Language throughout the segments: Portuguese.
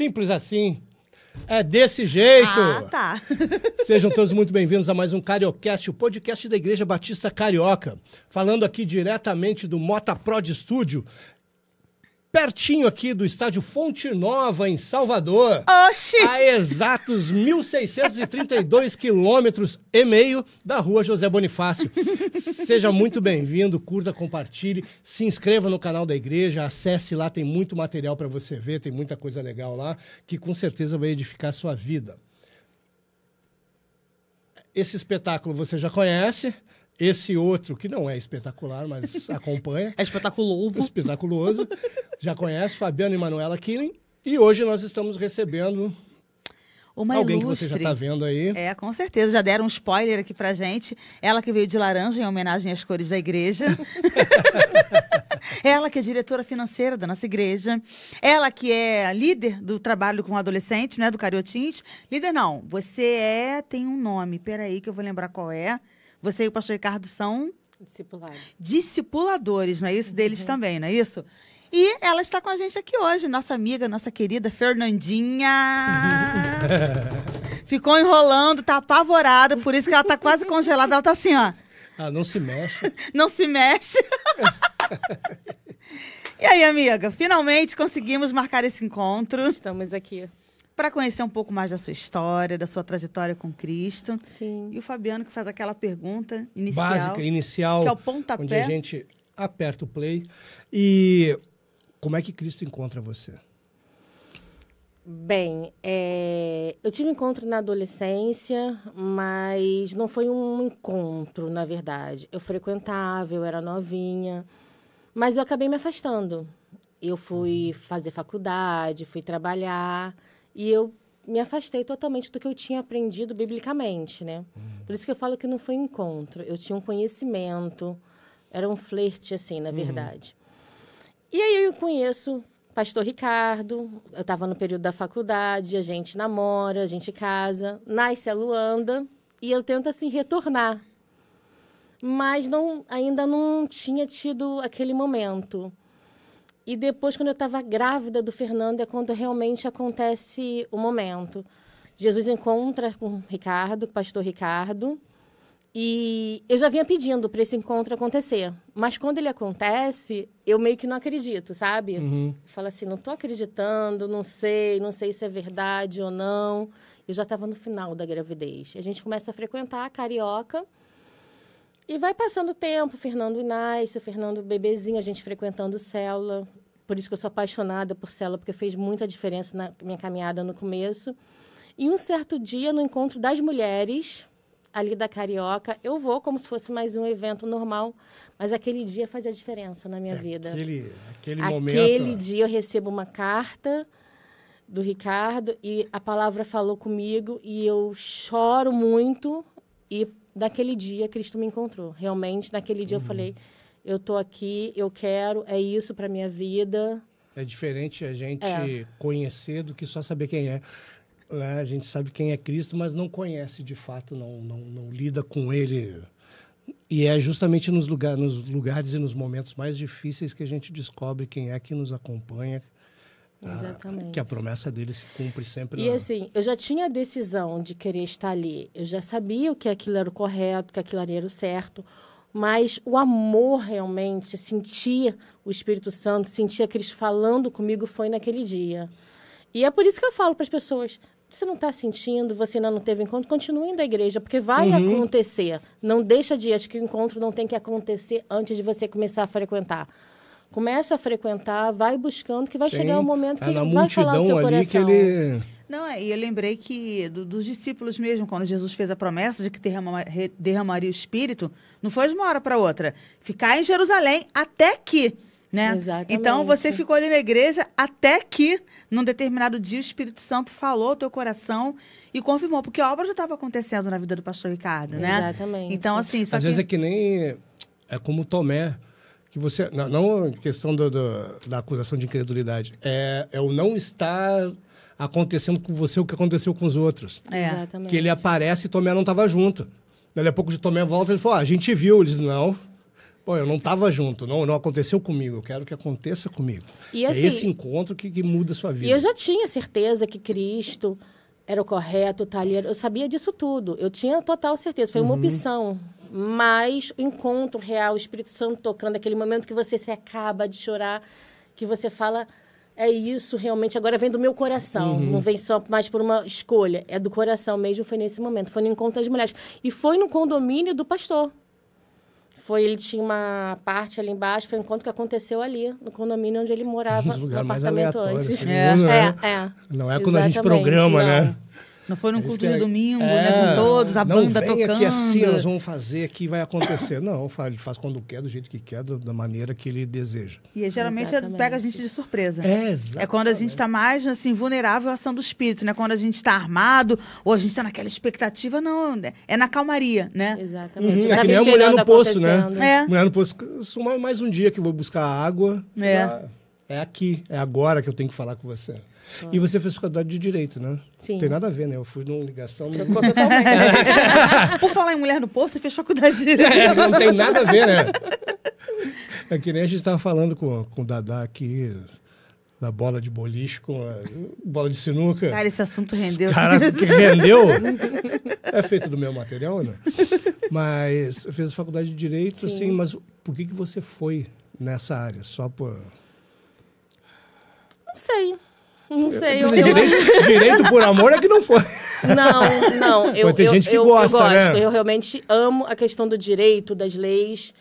simples assim. É desse jeito. Ah, tá. Sejam todos muito bem-vindos a mais um Cariocast, o podcast da Igreja Batista Carioca. Falando aqui diretamente do Mota Prod Studio, pertinho aqui do estádio Fonte Nova, em Salvador. Oxi! A exatos 1.632 quilômetros e meio da rua José Bonifácio. Seja muito bem-vindo, curta, compartilhe, se inscreva no canal da igreja, acesse lá, tem muito material para você ver, tem muita coisa legal lá, que com certeza vai edificar a sua vida. Esse espetáculo você já conhece. Esse outro, que não é espetacular, mas acompanha. É espetaculoso. Espetaculoso. Já conhece, Fabiana e Manuela Killing. E hoje nós estamos recebendo uma alguém ilustre. que você já está vendo aí. É, com certeza. Já deram um spoiler aqui pra gente. Ela que veio de laranja em homenagem às cores da igreja. Ela que é diretora financeira da nossa igreja. Ela que é líder do trabalho com adolescente, né, do Cariotins. Líder não, você tem um nome. Peraí que eu vou lembrar qual é. Você e o pastor Ricardo são discipuladores, não é isso? Deles também, não é isso? E ela está com a gente aqui hoje, nossa amiga, nossa querida Fernandinha. Ficou enrolando, tá apavorada, por isso que ela tá quase congelada. Ela tá assim, ó. Ah, não se mexe. Não se mexe. E aí, amiga, finalmente conseguimos marcar esse encontro. Estamos aqui. Para conhecer um pouco mais da sua história, da sua trajetória com Cristo. Sim. E o Fabiano que faz aquela pergunta inicial. Básica, inicial. Que é o pontapé. Onde a gente aperta o play. E como é que Cristo encontra você? Bem, eu tive um encontro na adolescência, mas não foi um encontro, na verdade. Eu frequentava, eu era novinha, mas eu acabei me afastando. Eu fui fazer faculdade, fui trabalhar e eu me afastei totalmente do que eu tinha aprendido biblicamente, né? Por isso que eu falo que não foi um encontro. Eu tinha um conhecimento, era um flerte, assim, na verdade. E aí eu conheço pastor Ricardo, eu estava no período da faculdade, a gente namora, a gente casa, nasce a Luanda e eu tento, assim, retornar. Mas ainda não tinha tido aquele momento. E depois, quando eu estava grávida do Fernando, é quando realmente acontece o momento. Jesus encontra com o Ricardo, com o pastor Ricardo, e eu já vinha pedindo para esse encontro acontecer. Mas quando ele acontece, eu meio que não acredito, sabe? Falo assim, não estou acreditando, não sei se é verdade ou não. Eu já estava no final da gravidez. A gente começa a frequentar a Carioca, e vai passando o tempo, o Fernando nasce, o Fernando bebezinho, a gente frequentando célula. Por isso que eu sou apaixonada por célula, porque fez muita diferença na minha caminhada no começo. E um certo dia, no encontro das mulheres, ali da Carioca, eu vou como se fosse mais um evento normal, mas aquele dia faz a diferença na minha vida. Aquele momento... Aquele dia eu recebo uma carta do Ricardo e a palavra falou comigo e eu choro muito e... Daquele dia, Cristo me encontrou. Realmente, naquele dia eu falei, eu tô aqui, eu quero, é isso para minha vida. É diferente a gente conhecer do que só saber quem é. A gente sabe quem é Cristo, mas não conhece de fato, não lida com ele. E é justamente nos lugares e nos momentos mais difíceis que a gente descobre quem é que nos acompanha. Exatamente. Que a promessa dele se cumpre sempre. E assim, eu já tinha a decisão de querer estar ali. Eu já sabia que aquilo era o correto, que aquilo ali era o certo. Mas o amor realmente, sentir o Espírito Santo, sentir a Cristo falando comigo foi naquele dia. E é por isso que eu falo para as pessoas, você não está sentindo, você ainda não teve encontro, continue indo à igreja, porque vai acontecer. Não deixa de ir, acho que o encontro não tem que acontecer antes de você começar a frequentar. Começa a frequentar, vai buscando, que vai chegar um momento que ele vai falar o seu coração. Que ele... Não, e eu lembrei que dos discípulos mesmo, quando Jesus fez a promessa de que derramaria o Espírito, não foi de uma hora para outra. Ficar em Jerusalém até que, né? Exatamente. Então, você ficou ali na igreja até que, num determinado dia, o Espírito Santo falou ao teu coração e confirmou, porque a obra já estava acontecendo na vida do pastor Ricardo, né? Exatamente. Então, assim... Às vezes é que nem... É como Tomé, que você... Não a questão da acusação de incredulidade. É o não estar acontecendo com você o que aconteceu com os outros. Exatamente. Que ele aparece e Tomé não estava junto. Daí a pouco de Tomé volta e ele falou, a gente viu. Eles, não... Pô, eu não estava junto, não aconteceu comigo, eu quero que aconteça comigo. E, assim, é esse encontro que muda a sua vida. E eu já tinha certeza que Cristo era o correto, tá ali. Eu sabia disso tudo. Eu tinha total certeza. Foi uma opção. Mas o encontro real, o Espírito Santo tocando, aquele momento que você se acaba de chorar, que você fala, é isso realmente, agora vem do meu coração. Não vem só mais por uma escolha. É do coração mesmo, foi nesse momento. Foi no encontro das mulheres. E foi no condomínio do pastor. Ele tinha uma parte ali embaixo, foi um encontro que aconteceu ali, no condomínio onde ele morava, no apartamento antes. Segundo, né? Não é quando a gente programa, né? Não foi num culto de domingo, né? Com todos, a banda tocando. Não vem aqui assim, nós vamos fazer aqui, vai acontecer. Não, ele faz quando quer, do jeito que quer, da maneira que ele deseja. E geralmente pega a gente de surpresa. Exatamente. É quando a gente está mais assim, vulnerável à ação do Espírito, né? Quando a gente está armado, ou a gente está naquela expectativa, não. É na calmaria, né? Exatamente. É que nem a mulher no poço, né? É. Mulher no poço, mais um dia que eu vou buscar água. É aqui, é agora que eu tenho que falar com você. E você fez faculdade de Direito, né? Sim. Não tem nada a ver, né? Eu fui numa ligação... Por falar em mulher no poço, você fez faculdade de Direito. Não tem nada a ver, né? É que nem a gente estava falando com o Dadá aqui, da bola de boliche com a bola de sinuca. Cara, esse assunto rendeu. Cara, que rendeu? É feito do meu material, né? Mas eu fiz a faculdade de Direito, assim, mas por que você foi nessa área? Só por... Não sei. Direito por amor é que não foi. Não. Mas tem gente que gosta, eu gosto, né? Eu realmente amo a questão do direito, das leis.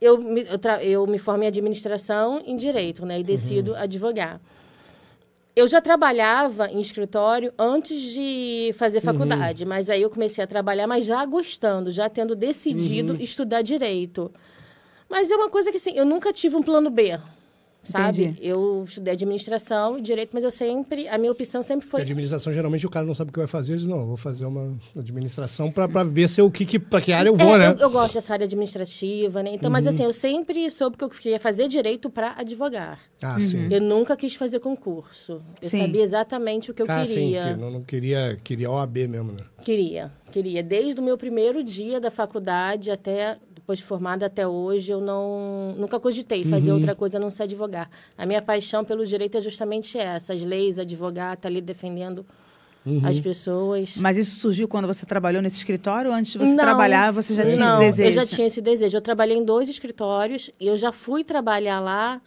Eu me formei em administração em direito, né? E decido advogar. Eu já trabalhava em escritório antes de fazer faculdade, mas aí eu comecei a trabalhar, mas já gostando, já tendo decidido estudar direito. Mas é uma coisa que, assim, eu nunca tive um plano B. Sabe? Entendi. Eu estudei administração e direito, mas a minha opção sempre foi... A administração, geralmente, o cara não sabe o que vai fazer. Ele diz, não, eu vou fazer uma administração para ver se para que área eu vou, né? Eu gosto dessa área administrativa, né? Então, mas assim, eu sempre soube que eu queria fazer direito para advogar. Sim. Eu nunca quis fazer concurso. Eu sabia exatamente o que eu queria. Sim, não queria OAB mesmo, né? Queria. Desde o meu primeiro dia da faculdade até... Depois de formada até hoje, eu nunca cogitei fazer outra coisa a não ser advogar. A minha paixão pelo direito é justamente essa. As leis, advogar, tá ali defendendo as pessoas. Mas isso surgiu quando você trabalhou nesse escritório? Ou antes de você trabalhar, você já tinha esse desejo? Eu já tinha esse desejo. Eu trabalhei em 2 escritórios e eu já fui trabalhar lá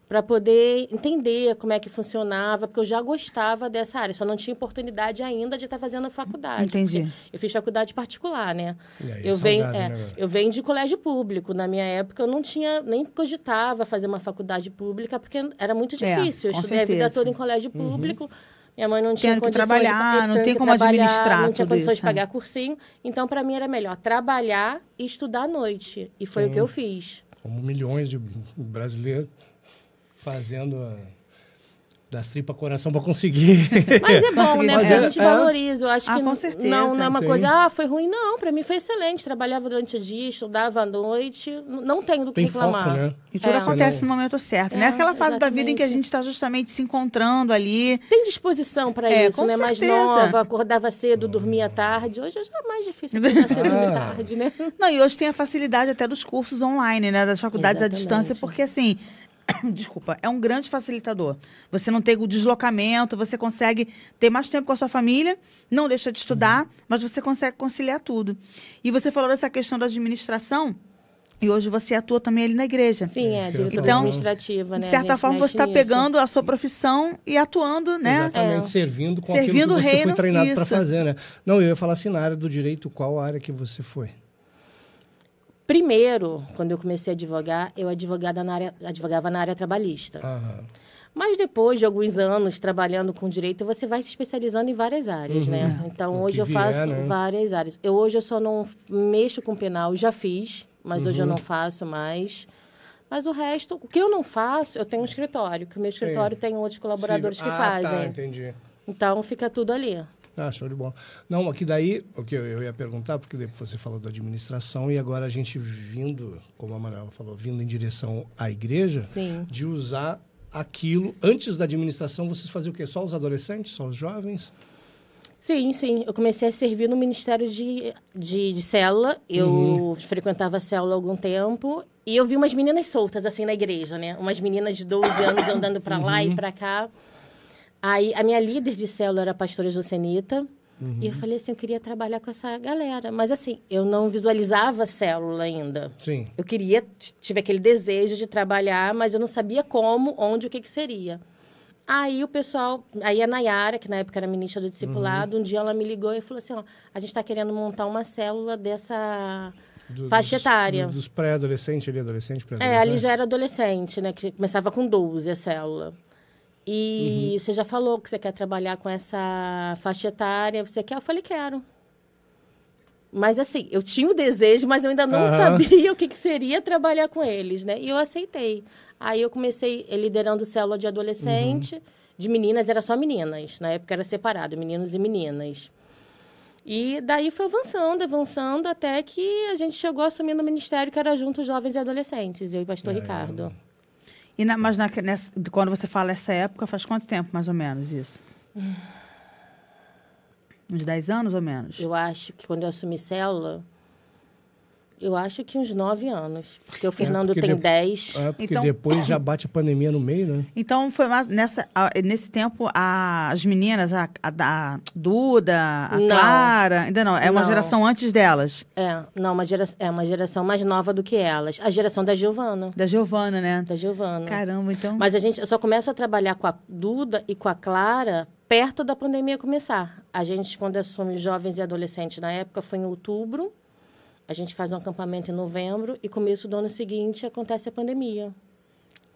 para poder entender como é que funcionava, porque eu já gostava dessa área, só não tinha oportunidade ainda de estar fazendo a faculdade. Entendi. Eu fiz faculdade particular, né? Eu venho de colégio público. Na minha época, eu não tinha, nem cogitava fazer uma faculdade pública, porque era muito difícil. Eu estudei a vida toda em colégio público, minha mãe não tinha condições que trabalhar, não tem como administrar não tinha tudo condições isso, de pagar cursinho. Então, para mim, era melhor trabalhar e estudar à noite. E foi o que eu fiz. Como milhões de brasileiros fazendo das tripas coração para conseguir. Mas é bom, né? Porque a gente valoriza. Eu acho que com certeza. Não é uma coisa, foi ruim. Não, para mim foi excelente. Trabalhava durante o dia, estudava à noite. Não tenho do que reclamar. Foco, né? E tudo acontece no momento certo, né? Aquela fase da vida em que a gente está justamente se encontrando ali. Tem disposição para isso, né? Mais nova, acordava cedo, dormia tarde. Hoje já é mais difícil acordar cedo e dormir tarde, né? Não, e hoje tem a facilidade até dos cursos online, né? Das faculdades à distância, porque assim... Desculpa, é um grande facilitador. Você não tem o deslocamento, você consegue ter mais tempo com a sua família, não deixa de estudar, mas você consegue conciliar tudo. E você falou dessa questão da administração, e hoje você atua também ali na igreja. Sim, diretora então, administrativa, né? De certa forma, você está pegando a sua profissão e atuando, né? Exatamente, servindo com aquilo que você foi treinado para fazer, né? Não, eu ia falar assim, na área do direito, qual área que você foi? Primeiro, quando eu comecei a advogar, eu advogava na área trabalhista. Mas depois de alguns anos trabalhando com direito, você vai se especializando em várias áreas, né? Então, hoje eu faço várias áreas. Hoje eu só não mexo com penal, já fiz, mas hoje eu não faço mais. Mas o resto, o que eu não faço, eu tenho um escritório, que o meu escritório tem outros colaboradores que fazem. Tá, entendi. Então, fica tudo ali. Show de bola. Não, aqui daí, o que eu ia perguntar, porque depois você falou da administração e agora a gente vindo, como a Manuela falou, vindo em direção à igreja, de usar aquilo. Antes da administração, vocês faziam o quê? Só os adolescentes? Só os jovens? Sim, sim. Eu comecei a servir no Ministério de Célula. Eu frequentava a célula há algum tempo. E eu vi umas meninas soltas, assim, na igreja, né? Umas meninas de 12 anos andando para lá e para cá. Aí, a minha líder de célula era a pastora Josenita. E eu falei assim, eu queria trabalhar com essa galera. Mas, assim, eu não visualizava a célula ainda. Sim. Eu tive aquele desejo de trabalhar, mas eu não sabia como, onde, o que seria. Aí o pessoal, aí a Nayara, que na época era ministra do discipulado, um dia ela me ligou e falou assim, ó, a gente está querendo montar uma célula dessa faixa etária. Dos pré-adolescentes ali, adolescente, pré-adolescente. Ali já era adolescente, né, que começava com 12 a célula. E você já falou que você quer trabalhar com essa faixa etária, você quer? Eu falei, quero. Mas assim, eu tinha o desejo, mas eu ainda não sabia o que seria trabalhar com eles, né? E eu aceitei. Aí eu comecei liderando célula de adolescente, de meninas, era só meninas. Na época era separado, meninos e meninas. E daí foi avançando, até que a gente chegou assumindo o ministério, que era junto Jovens e Adolescentes, eu e o pastor Ricardo. E quando você fala essa época, faz quanto tempo, mais ou menos, isso? Uns 10 anos ou menos? Eu acho que quando eu assumi célula, eu acho que uns 9 anos. Porque o Fernando tem 10. Porque então, depois já bate a pandemia no meio, né? Então, foi nesse tempo, as meninas, a Duda, a Clara... Ainda não, é uma geração antes delas. Uma geração mais nova do que elas. A geração da Giovana. Da Giovana, né? Da Giovana. Caramba, então... Mas eu só começo a trabalhar com a Duda e com a Clara perto da pandemia começar. A gente, quando assume jovens e adolescentes na época, foi em outubro. A gente faz um acampamento em novembro e começo do ano seguinte acontece a pandemia.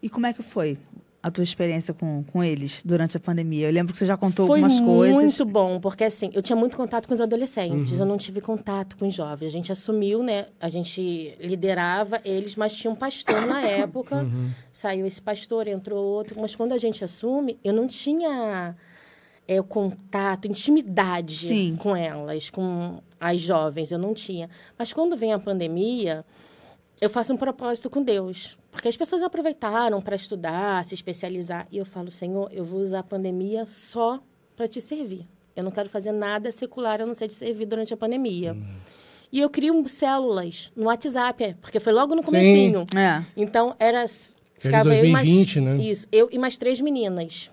E como é que foi a tua experiência com eles durante a pandemia? Eu lembro que você já contou algumas coisas. Foi muito bom, porque assim, eu tinha muito contato com os adolescentes, eu não tive contato com os jovens. A gente assumiu, né? A gente liderava eles, mas tinha um pastor na época. Saiu esse pastor, entrou outro. Mas quando a gente assume, eu não tinha... o contato, intimidade com elas, com as jovens, eu não tinha. Mas quando vem a pandemia, eu faço um propósito com Deus. Porque as pessoas aproveitaram para estudar, se especializar. E eu falo, Senhor, eu vou usar a pandemia só para te servir. Eu não quero fazer nada secular, a não ser te servir durante a pandemia. E eu crio células no WhatsApp, porque foi logo no comecinho. Então, ficava 2020, né? Isso, eu e mais 3 meninas.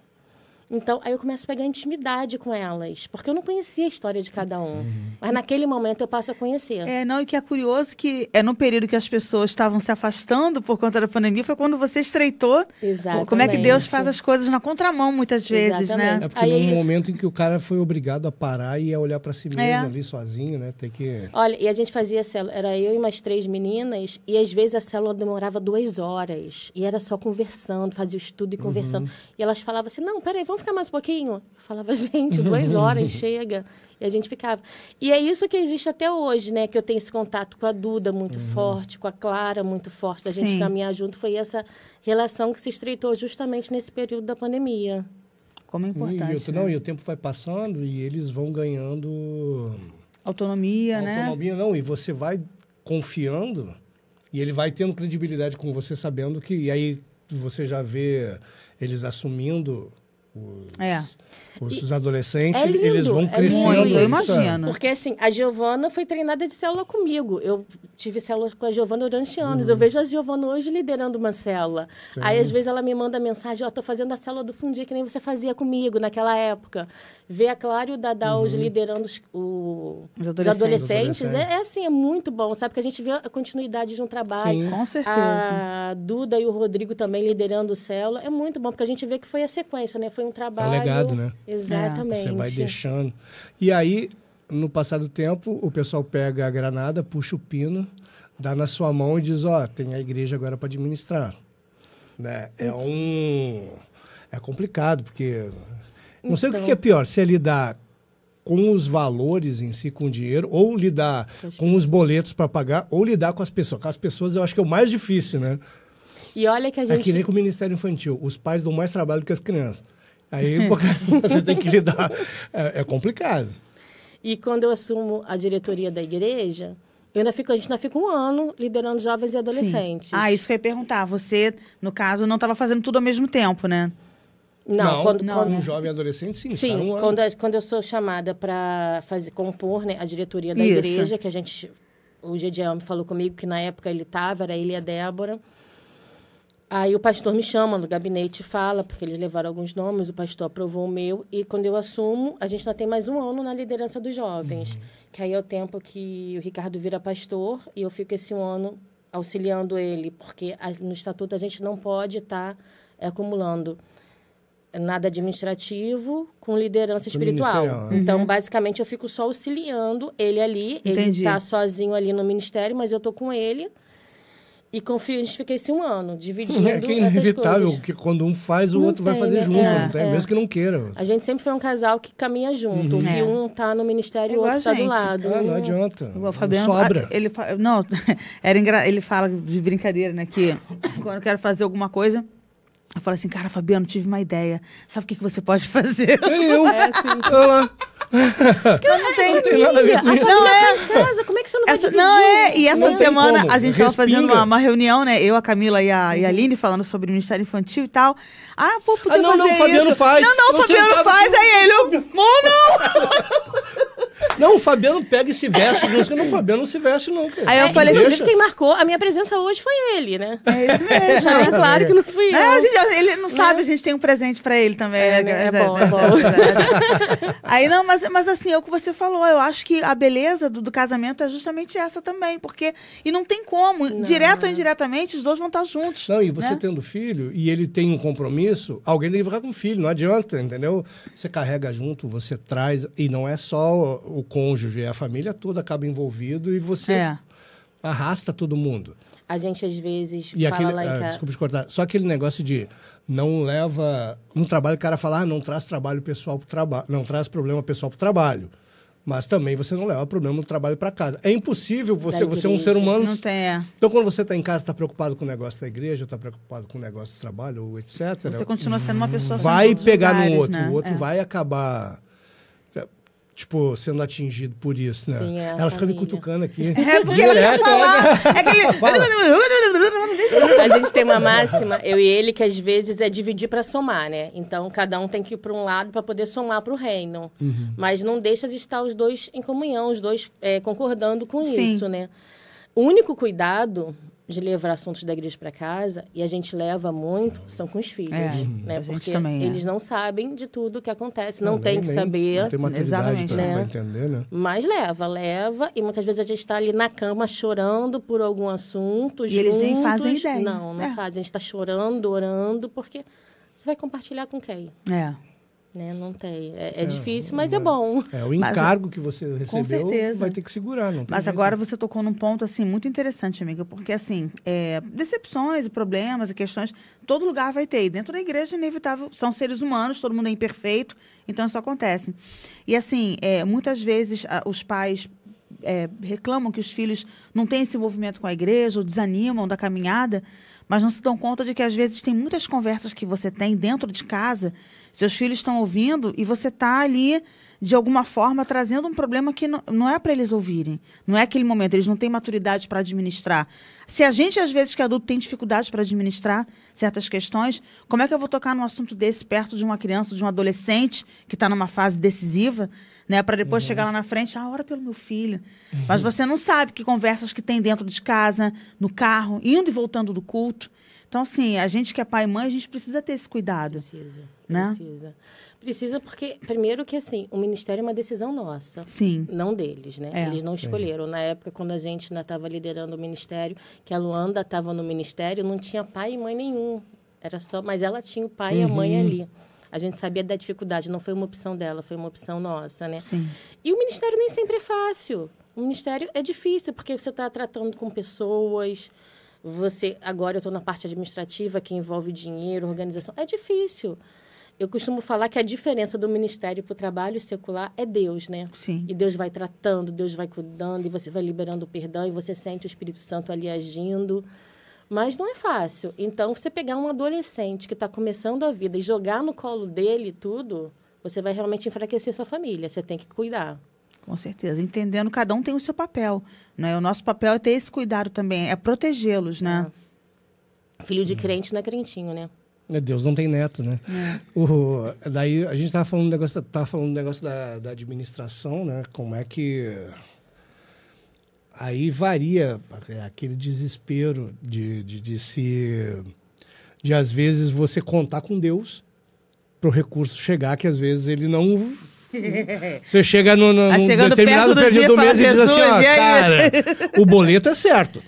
Então, aí eu começo a pegar intimidade com elas, porque eu não conhecia a história de cada um. Mas naquele momento eu passo a conhecer. E que é curioso que no período que as pessoas estavam se afastando por conta da pandemia, foi quando você estreitou. Exatamente. Como é que Deus faz as coisas na contramão, muitas vezes, né? É porque num momento em que o cara foi obrigado a parar e a olhar para si mesmo ali sozinho, né? Tem que... Olha, e a gente fazia célula, era eu e mais 3 meninas, e às vezes a célula demorava 2 horas. E era só conversando, fazia o estudo e conversando. E elas falavam assim, não, peraí, vamos ficar mais um pouquinho? Eu falava, gente, 2 horas, chega. E a gente ficava. E é isso que existe até hoje, né? Que eu tenho esse contato com a Duda muito forte, com a Clara muito forte, da gente caminhar junto. Foi essa relação que se estreitou justamente nesse período da pandemia. Como é importante, e o tempo vai passando e eles vão ganhando... Autonomia, né? Autonomia, não. E você vai confiando e ele vai tendo credibilidade com você, sabendo que... E aí você já vê eles assumindo... Os adolescentes, eles vão crescendo. Muito, eu imagino. Porque, assim, a Giovana foi treinada de célula comigo. Eu tive célula com a Giovana durante anos. Eu vejo a Giovana hoje liderando uma célula. Aí, às vezes, ela me manda mensagem, tô fazendo a célula do Fundir, que nem você fazia comigo naquela época. Ver a Clara e o Dadá hoje liderando os adolescentes. Assim, é muito bom, sabe? Porque a gente vê a continuidade de um trabalho. Sim, com certeza. A Duda e o Rodrigo também liderando célula. É muito bom, porque a gente vê que foi a sequência, né? Foi um trabalho... É legado, né? Exatamente. Você vai deixando. E aí, no passar do tempo, o pessoal pega a granada, puxa o pino, dá na sua mão e diz, tem a igreja agora para administrar. Né? É complicado, porque... Não sei o que é pior, se é lidar com os valores em si, com o dinheiro, ou lidar com os boletos para pagar, ou lidar com as pessoas. Com as pessoas eu acho que é o mais difícil, né? E olha que a gente... É que nem com o Ministério Infantil. Os pais dão mais trabalho do que as crianças. Aí você tem que lidar. É complicado. E quando eu assumo a diretoria da igreja, a gente ainda fica 1 ano liderando jovens e adolescentes. Isso que eu ia perguntar. Você, no caso, não estava fazendo tudo ao mesmo tempo, né? Não, quando um jovem adolescente, sim. Sim, um ano. quando eu sou chamada para compor, né, a diretoria da Isso. igreja, que o GDL me falou comigo que na época era ele e a Débora. Aí o pastor me chama no gabinete e fala, porque eles levaram alguns nomes, o pastor aprovou o meu, e quando eu assumo, a gente ainda tem mais um ano na liderança dos jovens, que aí é o tempo que o Ricardo vira pastor, e eu fico esse ano auxiliando ele, porque no estatuto a gente não pode estar acumulando nada administrativo com liderança espiritual. Então, basicamente, eu fico só auxiliando ele ali. Entendi. Ele está sozinho ali no ministério, mas eu estou com ele. E confio, a gente fica esse um ano, dividindo É que é inevitável, coisas. que quando um faz, o Não outro vai tem, fazer né? junto. Não tem, mesmo que não queira. A gente sempre foi um casal que caminha junto. Que um tá no ministério e o Igual outro a tá do gente. lado. Não adianta. O Fabiano, Sobra. Ele fala de brincadeira, né? Que quando eu quero fazer alguma coisa, eu falo assim, cara, Fabiano, tive uma ideia. Sabe o que você pode fazer? Eu. assim. Olha lá. Não tem nada a ver com isso. Não é. Em casa, como é que você não vai dividir? E essa Não tem semana como. a gente estava fazendo Respinga. uma reunião, né? Eu, a Camila e a Aline falando sobre o Ministério Infantil e tal. Ah, pô, podia não, fazer o Fabiano isso. faz. Não, o Você Fabiano tá- faz. Aí ele, não. Não, o Fabiano pega e se veste. Não, o Fabiano não se veste, não. Cara. Aí eu falei assim, Inclusive, quem marcou a minha presença hoje foi ele, né? É isso mesmo. Deixar bem claro que não fui eu. Ele não sabe, a gente tem um presente pra ele também, É, né? né? É bom. Aí, não, mas assim, é o que você falou. Eu acho que a beleza do casamento é justamente essa também. Porque, e não tem como, direto ou indiretamente, os dois vão estar juntos. Não, e você né? tendo filho, e ele tem um compromisso, alguém tem que ficar com o filho, não adianta, entendeu? Você carrega junto, você traz, e não é só o cônjuge, é a família toda acaba envolvido e você arrasta todo mundo. A gente, às vezes, E fala lá em casa... desculpa te cortar, só aquele negócio de não leva... No trabalho o cara fala, não traz trabalho pessoal pro trabalho, não traz problema pessoal pro trabalho. Mas também você não leva problema do trabalho para casa. É impossível você é um ser humano... Não tem, Então, quando você está em casa, está preocupado com o negócio da igreja, está preocupado com o negócio do trabalho, ou etc. Você continua sendo uma pessoa... Vai em todos os pegar lugares, no outro. né? O outro vai acabar... Tipo, sendo atingido por isso, né? Sim, Ela fica me cutucando aqui. É porque ela quer falar. É que ele... A gente tem uma máxima, eu e ele, que às vezes é dividir para somar, né? Então, cada um tem que ir para um lado para poder somar para o reino. Mas não deixa de estar os dois em comunhão, os dois concordando com isso, né? O único cuidado de levar assuntos da igreja para casa, e a gente leva muito, são com os filhos, né? a gente Porque também, eles não sabem de tudo o que acontece, não tem que nem- saber. Não tem maturidade Exatamente, para né? entender, né? Mas leva. E muitas vezes a gente está ali na cama chorando por algum assunto. E eles nem juntos. fazem ideia. Não fazem. A gente está chorando, orando, porque você vai compartilhar com quem? Né? Não tem. É difícil, mas é bom. O encargo que você recebeu certeza. vai ter que segurar, não tem Mas jeito. agora você tocou num ponto, assim, muito interessante, amiga, porque, assim, decepções e problemas e questões, todo lugar vai ter. E dentro da igreja, é inevitável, são seres humanos, todo mundo é imperfeito, então isso acontece. E, assim, muitas vezes os pais reclamam que os filhos não têm esse envolvimento com a igreja, ou desanimam da caminhada, mas não se dão conta de que, às vezes, tem muitas conversas que você tem dentro de casa, seus filhos estão ouvindo e você está ali, de alguma forma, trazendo um problema que não é para eles ouvirem. Não é aquele momento, eles não têm maturidade para administrar. Se a gente, às vezes, que é adulto, tem dificuldade para administrar certas questões, como é que eu vou tocar num assunto desse perto de uma criança, de um adolescente que está numa fase decisiva, né, para depois chegar lá na frente, ora pelo meu filho. Mas você não sabe que conversas que tem dentro de casa, no carro, indo e voltando do culto. Então, assim, a gente que é pai e mãe, a gente precisa ter esse cuidado. Precisa. Precisa porque, primeiro que, assim, o ministério é uma decisão nossa. Sim. Não deles, né? Eles não escolheram. Na época, quando a gente ainda estava liderando o ministério, que a Luanda estava no ministério, não tinha pai e mãe nenhum. Era só... Mas ela tinha o pai e a mãe ali. A gente sabia da dificuldade, não foi uma opção dela, foi uma opção nossa, né? Sim. E o ministério nem sempre é fácil. O ministério é difícil, porque você está tratando com pessoas... Agora eu estou na parte administrativa, que envolve dinheiro, organização. É difícil. Eu costumo falar que a diferença do ministério para o trabalho secular é Deus, né? Sim. E Deus vai tratando, Deus vai cuidando, e você vai liberando o perdão, e você sente o Espírito Santo ali agindo. Mas não é fácil. Então, você pegar um adolescente que está começando a vida e jogar no colo dele tudo, você vai realmente enfraquecer sua família. Você tem que cuidar. Com certeza. Entendendo, cada um tem o seu papel, né? O nosso papel é ter esse cuidado também, é protegê-los, né? Filho de crente não é crentinho, né? Deus não tem neto, né? Daí a gente estava falando um negócio da administração, né? Como é que... Aí varia aquele desespero de às vezes você contar com Deus para o recurso chegar, que às vezes ele não... Você chega num determinado período do mês e diz assim, ó, cara, o boleto é certo.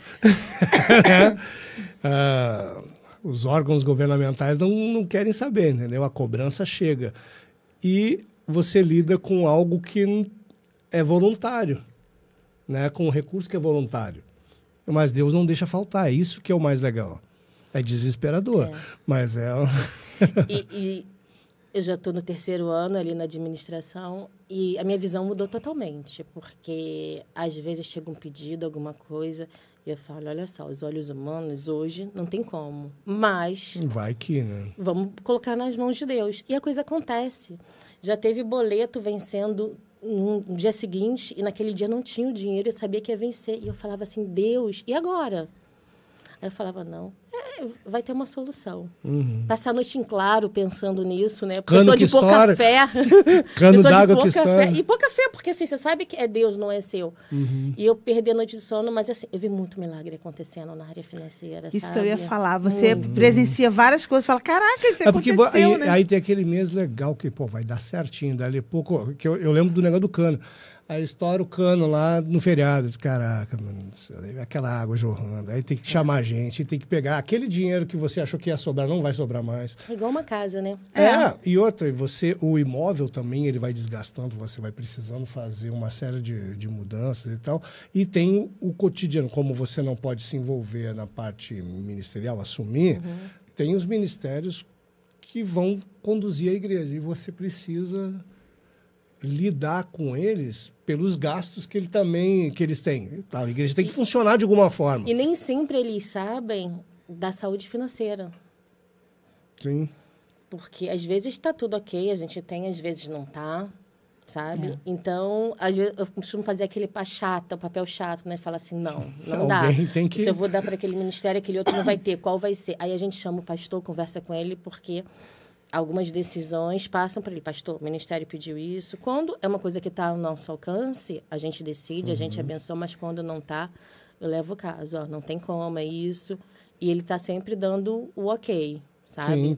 Os órgãos governamentais não querem saber, entendeu? A cobrança chega. E você lida com algo que é voluntário, né? Com um recurso que é voluntário. Mas Deus não deixa faltar, isso que é o mais legal. É desesperador, mas é... E eu já estou no 3º ano ali na administração e a minha visão mudou totalmente, porque às vezes chega um pedido, alguma coisa, e eu falo, olha só, os olhos humanos hoje não tem como, mas... Vai que, né? Vamos colocar nas mãos de Deus. E a coisa acontece. Já teve boleto vencendo no dia seguinte e naquele dia não tinha o dinheiro, eu sabia que ia vencer. E eu falava assim, Deus, e agora? Aí eu falava, não, vai ter uma solução. Passar a noite em claro pensando nisso, né? Pessoa de pouca fé. Cano d'água que estoura. E pouca fé, porque assim, você sabe que é Deus, não é seu. E eu perdi a noite de sono, mas assim, eu vi muito milagre acontecendo na área financeira, Isso sabe? que eu ia falar. Você presencia várias coisas, fala, caraca, isso aconteceu, porque né? Aí tem aquele mês legal que, pô, vai dar certinho. Dali a pouco, que eu lembro do negócio do cano. Aí estoura o cano lá no feriado. Caraca, mano, aquela água jorrando. Aí tem que chamar a gente, tem que pegar aquele dinheiro que você achou que ia sobrar, não vai sobrar mais. É igual uma casa, né? E outra, o imóvel também, ele vai desgastando, você vai precisando fazer uma série de mudanças e tal. E tem o cotidiano, como você não pode se envolver na parte ministerial, assumir, tem os ministérios que vão conduzir a igreja. E você precisa lidar com eles pelos gastos que eles têm. A igreja tem que funcionar de alguma forma. E nem sempre eles sabem da saúde financeira. Sim. Porque às vezes está tudo ok, a gente tem, às vezes não está, sabe? Então, às vezes, eu costumo fazer aquele o papel chato, né? Fala assim, não dá. Tem que... Se eu vou dar para aquele ministério, aquele outro não vai ter, qual vai ser? Aí a gente chama o pastor, conversa com ele, porque... algumas decisões passam para ele. Pastor, o ministério pediu isso. Quando é uma coisa que está ao nosso alcance, a gente decide, a gente abençoa, mas quando não está, eu levo o caso. Ó, não tem como, é isso. E ele está sempre dando o ok, sabe? Sim.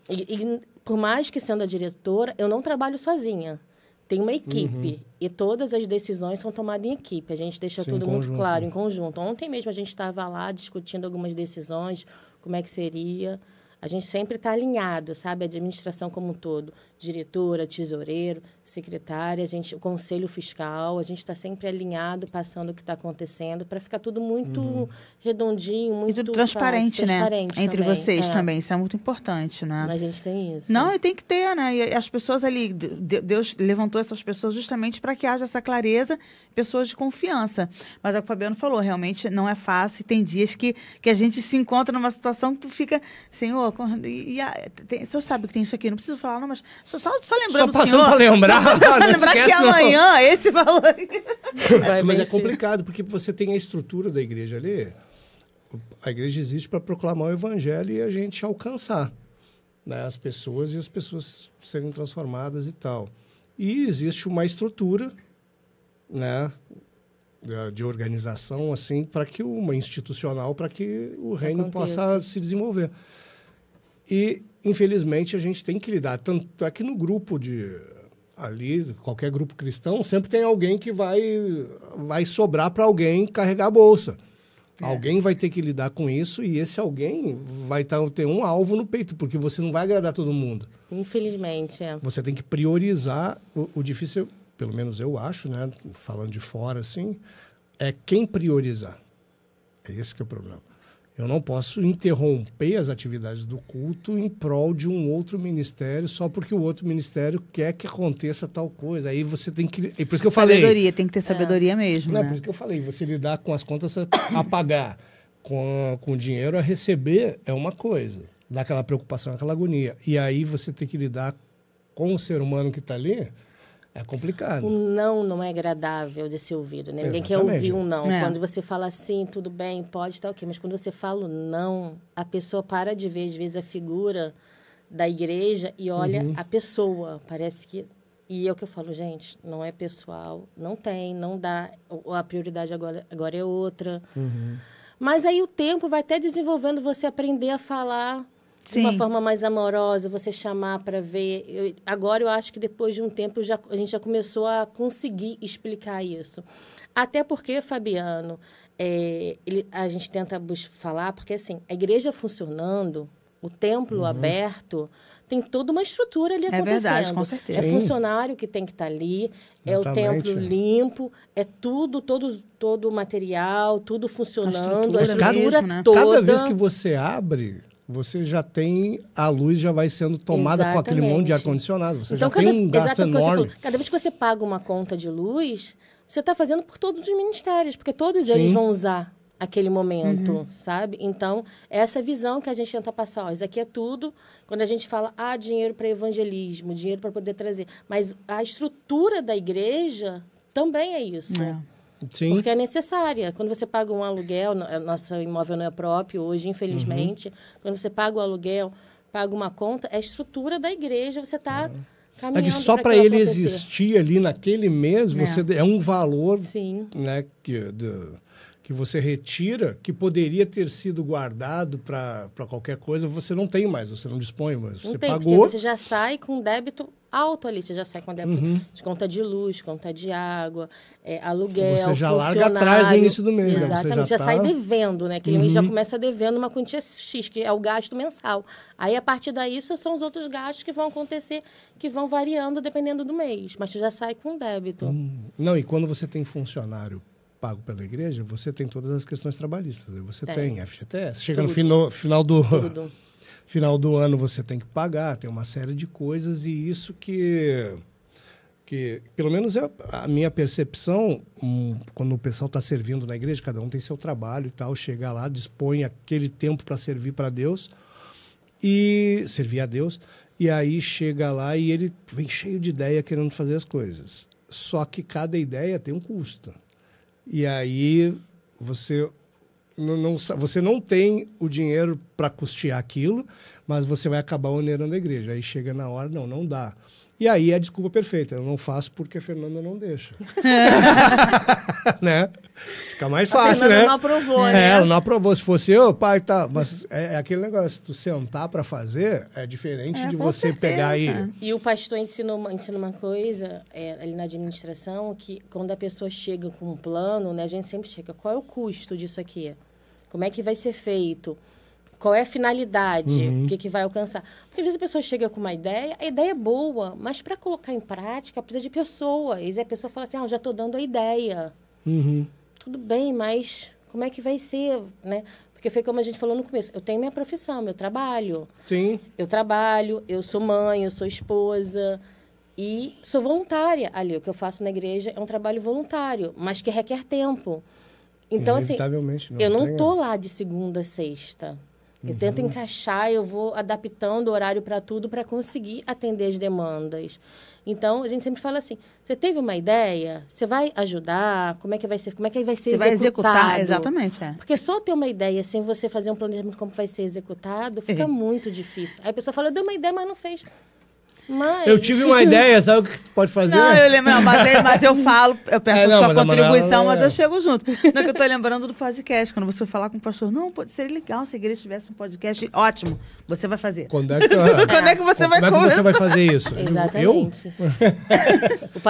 E por mais que sendo a diretora, eu não trabalho sozinha. Tem uma equipe. E todas as decisões são tomadas em equipe. A gente deixa tudo muito claro, em conjunto. Ontem mesmo a gente estava lá discutindo algumas decisões, como é que seria... A gente sempre está alinhado, sabe? A administração como um todo. Diretora, tesoureiro, secretária, o conselho fiscal. A gente está sempre alinhado, passando o que está acontecendo, para ficar tudo muito redondinho, muito tudo transparente, né? Entre também. vocês também. Isso é muito importante, né? A gente tem isso. Não, e tem que ter, né? E as pessoas ali... Deus levantou essas pessoas justamente para que haja essa clareza, pessoas de confiança. Mas é o que o Fabiano falou, realmente não é fácil. Tem dias que a gente se encontra numa situação que tu fica... Senhor, você sabe que tem isso aqui, não preciso falar, não, mas só lembrando, só passando para lembrar. Só lembrar que amanhã esse valor... Mas é complicado, porque você tem a estrutura da igreja ali. A igreja existe para proclamar o evangelho e a gente alcançar, né, as pessoas e as pessoas serem transformadas e tal. E existe uma estrutura, né, de organização, assim, uma institucional, para que o reino possa se desenvolver. E, infelizmente, a gente tem que lidar. Tanto é que no grupo ali, qualquer grupo cristão, sempre tem alguém que vai sobrar para alguém carregar a bolsa. Alguém vai ter que lidar com isso e esse alguém vai ter um alvo no peito, porque você não vai agradar todo mundo. Infelizmente, Você tem que priorizar. O difícil, pelo menos eu acho, né, falando de fora, assim, é quem priorizar. É esse que é o problema. Eu não posso interromper as atividades do culto em prol de um outro ministério só porque o outro ministério quer que aconteça tal coisa. Aí você tem que... É por isso que eu falei... Sabedoria, tem que ter sabedoria mesmo, Não, né? por isso que eu falei, você lidar com as contas a pagar, com o dinheiro a receber é uma coisa. Dá aquela preocupação, aquela agonia. E aí você tem que lidar com o ser humano que está ali, É complicado. O não é agradável de ser ouvido, né? Ninguém quer Exatamente. ouvir um não. É. Quando você fala assim, tudo bem, pode, tá ok. Mas quando você fala o não, a pessoa para de ver, às vezes, a figura da igreja e olha a pessoa. Parece que... E é o que eu falo, gente, não é pessoal, não tem, não dá. A prioridade agora é outra. Mas aí o tempo vai até desenvolvendo você aprender a falar de uma Sim. forma mais amorosa, você chamar para ver. Agora eu acho que depois de um tempo a gente já começou a conseguir explicar isso. Até porque, Fabiano, a gente tenta falar, porque assim, a igreja funcionando, o templo aberto, tem toda uma estrutura ali acontecendo. verdade, com certeza. É Sim. funcionário que tem que estar ali, é o Exatamente. templo limpo, é todo o material, tudo funcionando, a estrutura estrutura mesmo, né? toda. Cada vez que você abre, você já tem... A luz já vai sendo tomada com aquele monte de Exatamente. ar-condicionado. Você Então, já tem um gasto exato o que você enorme. falou. Cada vez que você paga uma conta de luz, você está fazendo por todos os ministérios, porque todos eles Sim. vão usar aquele momento, sabe? Então, essa visão que a gente tenta passar. Ó, isso aqui é tudo. Quando a gente fala, dinheiro para evangelismo, dinheiro para poder trazer. Mas a estrutura da igreja também é isso. É. Sim. Porque é necessária. Quando você paga um aluguel, nosso imóvel não é próprio hoje, infelizmente. Quando você paga o aluguel, paga uma conta, é a estrutura da igreja, você está caminhando. É que só para aquilo ele acontecer. existir ali naquele mês, você é um valor, Sim. né, que você retira, que poderia ter sido guardado para qualquer coisa, você não tem mais, você não dispõe mais. Não Você tem, pagou. porque você já sai com débito alto ali. Você já sai com débito de conta de luz, conta de água, aluguel, Você já larga funcionário. atrás no início do mês, né? Você Exatamente, já já sai tá- devendo, né? Aquele mês já começa devendo uma quantia X, que é o gasto mensal. Aí, a partir daí, são os outros gastos que vão acontecer, que vão variando dependendo do mês. Mas você já sai com débito. Não, e quando você tem funcionário pago pela igreja, você tem todas as questões trabalhistas. Você tem FGTS. Chega Tudo. no final do... Tudo. Final do ano você tem que pagar, tem uma série de coisas, e isso que pelo menos é a minha percepção, quando o pessoal está servindo na igreja, cada um tem seu trabalho e tal, chega lá, dispõe aquele tempo para servir para Deus e servir a Deus, e aí chega lá e ele vem cheio de ideia querendo fazer as coisas. Só que cada ideia tem um custo. E aí você não tem o dinheiro para custear aquilo, mas você vai acabar onerando a igreja. Aí chega na hora, não dá. E aí é a desculpa perfeita. Eu não faço porque a Fernanda não deixa. Né? Fica mais fácil, Fernanda né? não aprovou, né? Ela não aprovou. Se fosse eu, pai, tá. Mas é aquele negócio, tu sentar para fazer é diferente de com você certeza. pegar e... E o pastor ensina uma coisa ali na administração, que quando a pessoa chega com um plano, né, a gente sempre chega, qual é o custo disso aqui? Como é que vai ser feito? Qual é a finalidade? O que vai alcançar? Porque às vezes a pessoa chega com uma ideia, a ideia é boa, mas para colocar em prática precisa de pessoas. E a pessoa fala assim, eu já estou dando a ideia. Tudo bem, mas como é que vai ser, né? Porque foi como a gente falou no começo, eu tenho minha profissão, meu trabalho. Sim. Eu trabalho, eu sou mãe, eu sou esposa e sou voluntária ali. O que eu faço na igreja é um trabalho voluntário, mas que requer tempo. Então, assim, Inevitavelmente, eu não tem- tô lá de segunda a sexta. Eu tento encaixar, eu vou adaptando o horário para tudo para conseguir atender as demandas. Então, a gente sempre fala assim, você teve uma ideia? Você vai ajudar? Como é que vai ser? Como é que vai ser Você vai executado? executar, exatamente. É. Porque só ter uma ideia sem você fazer um planejamento como vai ser executado, fica muito difícil. Aí a pessoa fala, eu dei uma ideia, mas não fez. Mas... Eu tive uma ideia, sabe o que tu pode fazer? Não, eu lembro, não, mas eu falo, eu peço não, a sua mas a contribuição, Manuela- mas eu chego junto. Não, que eu tô lembrando do podcast, quando você falar com o pastor, não, seria legal se a igreja tivesse um podcast, ótimo, você vai fazer. Quando é que, Quando é que você vai como é que você começar? vai fazer isso? Eu? Exatamente.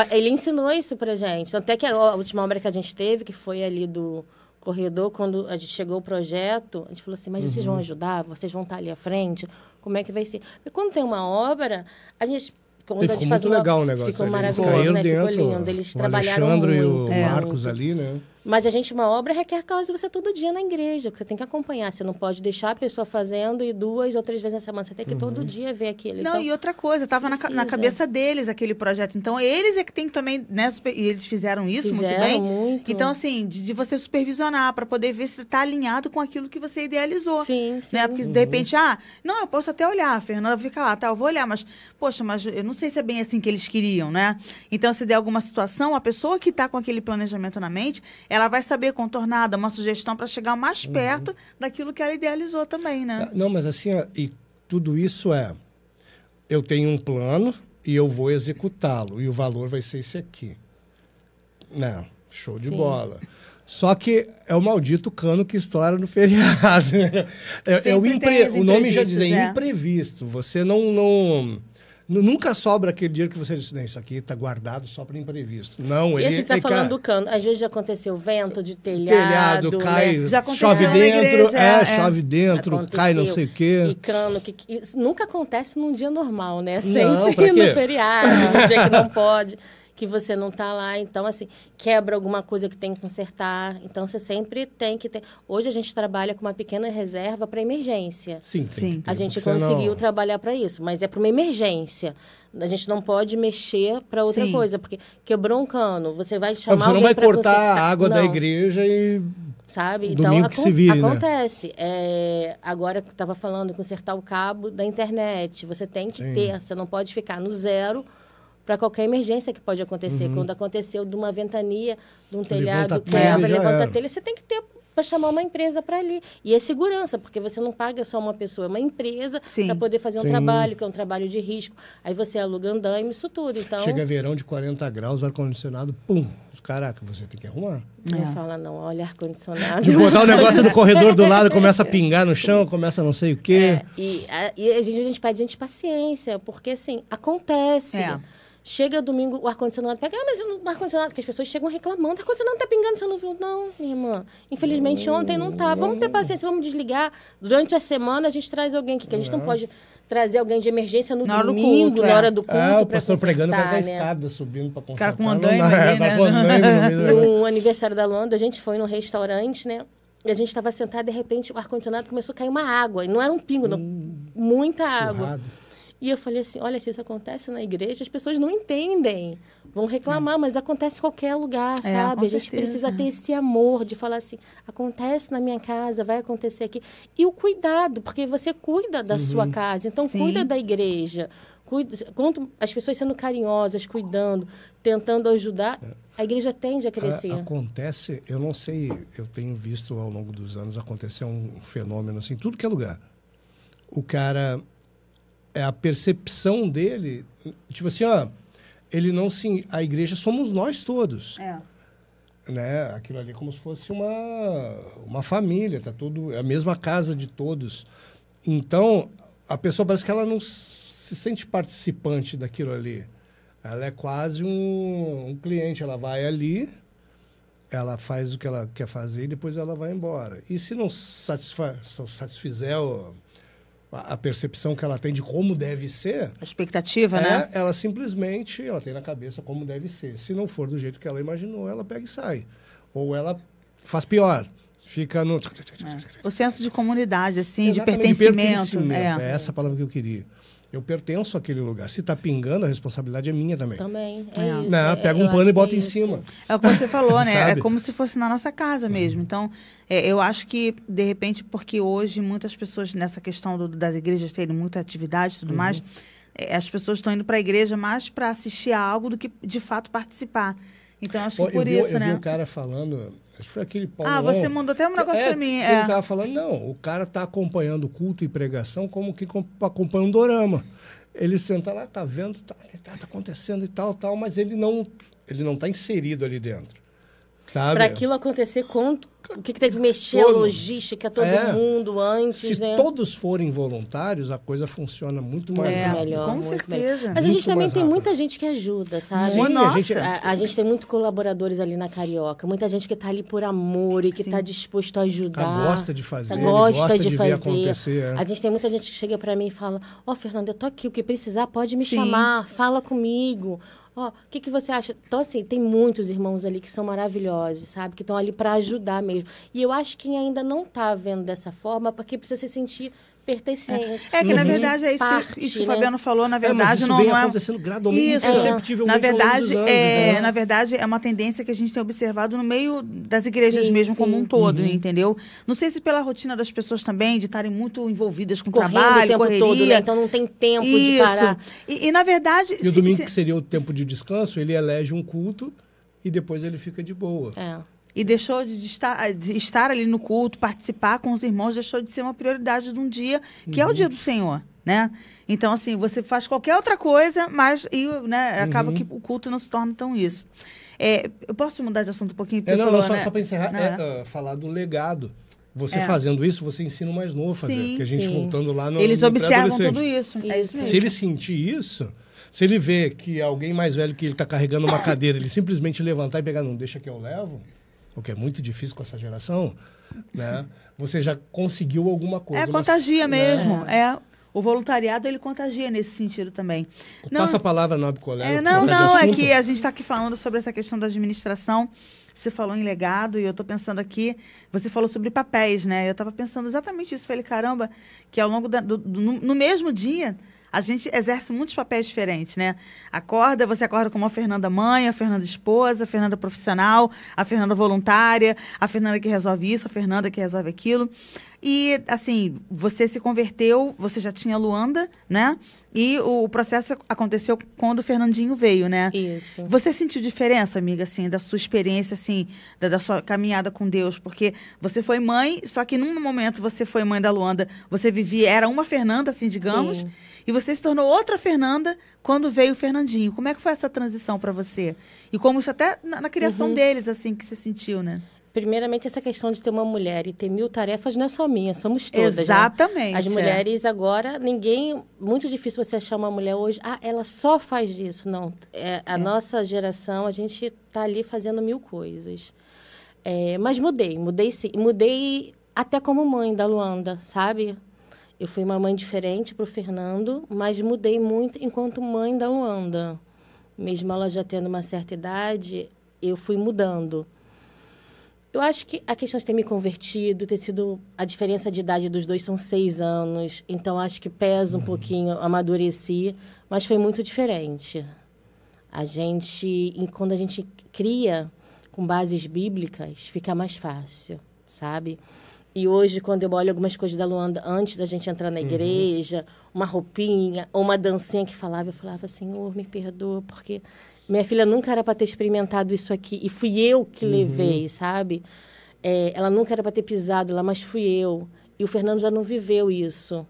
Ele ensinou isso pra gente. Até que a última obra que a gente teve, que foi ali do corredor, quando a gente chegou o projeto, a gente falou assim, mas vocês vão ajudar? Vocês vão estar ali à frente? Como é que vai ser? Porque quando tem uma obra, a gente... Quando a Ficou gente muito faz uma- legal o negócio Ficou ali. Eles maravilhoso, caíram né? dentro. Ficou lindo. Eles O trabalharam Alexandre muito. e o Marcos ali, né? Mas uma obra requer causa você todo dia na igreja, porque você tem que acompanhar. Você não pode deixar a pessoa fazendo e 2 ou 3 vezes na semana. Você tem que todo dia ver aquilo. Não, então, e outra coisa, estava na cabeça deles aquele projeto. Então, eles é que tem que também, né? E eles fizeram isso muito bem. Muito. Então, assim, de você supervisionar, para poder ver se está alinhado com aquilo que você idealizou. Sim. Né? Porque, de repente, não, eu posso até olhar, a Fernanda fica lá, tá, eu vou olhar, mas, poxa, mas eu não sei se é bem assim que eles queriam, né? Então, se der alguma situação, a pessoa que está com aquele planejamento na mente, ela vai saber contornar, dar uma sugestão para chegar mais perto daquilo que ela idealizou também, né? Não, mas assim, e tudo isso eu tenho um plano e eu vou executá-lo, e o valor vai ser esse aqui. Não, show de bola. Só que é o maldito cano que estoura no feriado. O nome já diz, imprevisto. Você nunca sobra aquele dinheiro que você diz, isso aqui está guardado só para imprevisto. Não, e você está falando do cano. Às vezes já aconteceu vento de telhado, cai, né? chove dentro, chove dentro, aconteceu, cai não sei o quê. E cano, isso nunca acontece num dia normal, né? Sempre no feriado, no dia que não pode, que você não está lá. Então, assim, quebra alguma coisa que tem que consertar. Então, você sempre tem que ter... Hoje, a gente trabalha com uma pequena reserva para emergência. Sim. A gente conseguiu trabalhar para isso, mas é para uma emergência. A gente não pode mexer para outra coisa, porque quebrou um cano, você vai chamar você não vai cortar a água da não. igreja e... Sabe? Domingo Então, que se vire, acontece. Né? Agora, eu estava falando, consertar o cabo da internet. Você tem que ter, você não pode ficar no zero para qualquer emergência que pode acontecer. Quando aconteceu de uma ventania, de um telhado, quebra, levanta a telha, você tem que ter para chamar uma empresa para ali. E é segurança, porque você não paga só uma pessoa, é uma empresa para poder fazer um trabalho, que é um trabalho de risco. Aí você aluga andaime, isso tudo. Então, chega verão de 40 graus, ar-condicionado, pum! Caraca, você tem que arrumar. Não fala não, olha ar-condicionado. De botar o negócio no corredor do lado, começa a pingar no chão, começa não sei o quê. E a gente pede paciência, porque assim, acontece. Chega domingo, o ar-condicionado pega, mas o ar-condicionado, que as pessoas chegam reclamando, o ar-condicionado tá pingando, você não viu? Não, minha irmã, infelizmente ontem não tá. Vamos ter paciência, vamos desligar. Durante a semana a gente traz alguém aqui, que a gente não pode trazer alguém de emergência no domingo, na hora do culto, o pastor pregando com a escada subindo para consertar. Cara com andaime, No aniversário da Luanda, a gente foi no restaurante, né? E a gente estava sentado, de repente o ar-condicionado começou a cair uma água. E não era um pingo, não, muita água. E eu falei assim, olha, se isso acontece na igreja, as pessoas não entendem. Vão reclamar, mas acontece em qualquer lugar, sabe? A gente precisa ter esse amor de falar assim, acontece na minha casa, vai acontecer aqui. E o cuidado, porque você cuida da sua casa, então cuida da igreja. Quanto as pessoas sendo carinhosas, cuidando, tentando ajudar, a igreja tende a crescer. Acontece, eu não sei, eu tenho visto ao longo dos anos acontecer um fenômeno assim, tudo que é lugar. O cara... a percepção dele, tipo assim, ele não se... A igreja somos nós todos. Né? Aquilo ali é como se fosse uma família, tá tudo... É a mesma casa de todos. Então, a pessoa parece que ela não se sente participante daquilo ali. Ela é quase um cliente. Ela vai ali, ela faz o que ela quer fazer e depois ela vai embora. E se não satisfizer a percepção que ela tem de como deve ser... A expectativa, né? Ela simplesmente, ela tem na cabeça como deve ser. Se não for do jeito que ela imaginou, ela pega e sai. Ou ela faz pior. Fica no... O senso de comunidade, assim, exatamente, de pertencimento. É essa a palavra que eu queria. Eu pertenço àquele lugar. Se está pingando, a responsabilidade é minha também. Também, isso. Não, pega um pano e bota em cima. É o que você falou, né? É como se fosse na nossa casa mesmo. Então, eu acho que, de repente, porque hoje muitas pessoas, nessa questão das igrejas terem muita atividade e tudo mais, as pessoas estão indo para a igreja mais para assistir a algo do que, de fato, participar. Então, acho que por isso, né? Eu vi um cara falando... Acho que foi aquele Paulo. Você mandou até um negócio para mim. Ele estava falando, não, o cara está acompanhando culto e pregação como que acompanha um dorama. Ele senta lá, tá vendo, tá acontecendo e tal, mas ele não está inserido ali dentro. Sabe? Para aquilo acontecer O que teve que mexer a logística, todo mundo antes, Se né? todos forem voluntários, a coisa funciona muito mais rápido. Melhor, com muito certeza. melhor. Mas a gente Muito também mais tem rápido. muita gente que ajuda, sabe? Sim, Nossa. A gente tem muitos colaboradores ali na Carioca, muita gente que está ali por amor e que está disposto a ajudar. Gosta de fazer, gosta de ver fazer. acontecer. A gente tem muita gente que chega para mim e fala: Ó, Fernanda, eu tô aqui, o que precisar pode me Sim. chamar, fala comigo. Ó, o que você acha? Então, assim, tem muitos irmãos ali que são maravilhosos, sabe? Que estão ali para ajudar mesmo. E eu acho que quem ainda não está vendo dessa forma, porque precisa se sentir pertencente. É que, na se verdade, é isso, parte, isso que o né? Fabiano falou, na Mas verdade, isso não vem é... acontecendo gradualmente, Isso. imperceptivelmente Na ao longo dos verdade, anos, entendeu? na verdade, é uma tendência que a gente tem observado no meio das igrejas Sim, mesmo, sim. como um todo, entendeu? Não sei se pela rotina das pessoas também, de estarem muito envolvidas com Correndo trabalho, o tempo correria. todo, né? Então não tem tempo de parar. E, na verdade... E o domingo, que seria o tempo de descanso, ele elege um culto e depois ele fica de boa. E deixou de estar ali no culto, participar com os irmãos, deixou de ser uma prioridade de um dia, que é o dia do Senhor, né? Então, assim, você faz qualquer outra coisa, mas acaba que o culto não se torna tão isso. Eu posso mudar de assunto um pouquinho? Porque Só para encerrar, falar do legado. Você fazendo isso, você ensina o mais novo a fazer. Sim, que a gente voltando lá no Eles no observam pré-adolescente. tudo isso. É isso mesmo. Se ele sentir isso, se ele vê que alguém mais velho que ele está carregando uma cadeira, ele simplesmente levantar e pegar, não, deixa que eu levo, o que é muito difícil com essa geração, né? Você já conseguiu alguma coisa. Contagia mesmo. O voluntariado, ele contagia nesse sentido também. Passa a palavra, nobre colega. É que a gente está aqui falando sobre essa questão da administração. Você falou em legado e eu estou pensando aqui, você falou sobre papéis, né? Eu estava pensando exatamente isso. Falei, caramba, que ao longo no mesmo dia, a gente exerce muitos papéis diferentes, né? Você acorda como a Fernanda mãe, a Fernanda esposa, a Fernanda profissional, a Fernanda voluntária, a Fernanda que resolve isso, a Fernanda que resolve aquilo. E, assim, você se converteu, você já tinha Luanda, né? E o processo aconteceu quando o Fernandinho veio, né? Isso. Você sentiu diferença, amiga, assim, da sua experiência, assim, da sua caminhada com Deus? Porque você foi mãe, só que num momento você foi mãe da Luanda, você era uma Fernanda, assim, digamos, Sim. e você se tornou outra Fernanda quando veio o Fernandinho. Como é que foi essa transição para você? E como isso até na criação deles, assim, que você sentiu, né? Primeiramente, essa questão de ter uma mulher e ter 1000 tarefas não é só minha, somos todas. Exatamente. Né? As mulheres agora, muito difícil você achar uma mulher hoje, ela só faz isso. Não, a nossa geração, a gente está ali fazendo 1000 coisas. Mas mudei sim. Mudei até como mãe da Luanda, sabe? Eu fui uma mãe diferente para o Fernando, mas mudei muito enquanto mãe da Luanda. Mesmo ela já tendo uma certa idade, eu fui mudando. Eu acho que a questão de ter me convertido, ter sido... A diferença de idade dos dois são 6 anos. Então, acho que pesa um pouquinho, amadureci. Mas foi muito diferente. Quando a gente cria com bases bíblicas, fica mais fácil, sabe? E hoje, quando eu olho algumas coisas da Luanda, antes da gente entrar na igreja, uma roupinha, ou uma dancinha que falava, eu falava, Senhor, me perdoa, porque... Minha filha nunca era para ter experimentado isso aqui. E fui eu que levei, sabe? Ela nunca era para ter pisado lá, mas fui eu. E o Fernando já não viveu isso.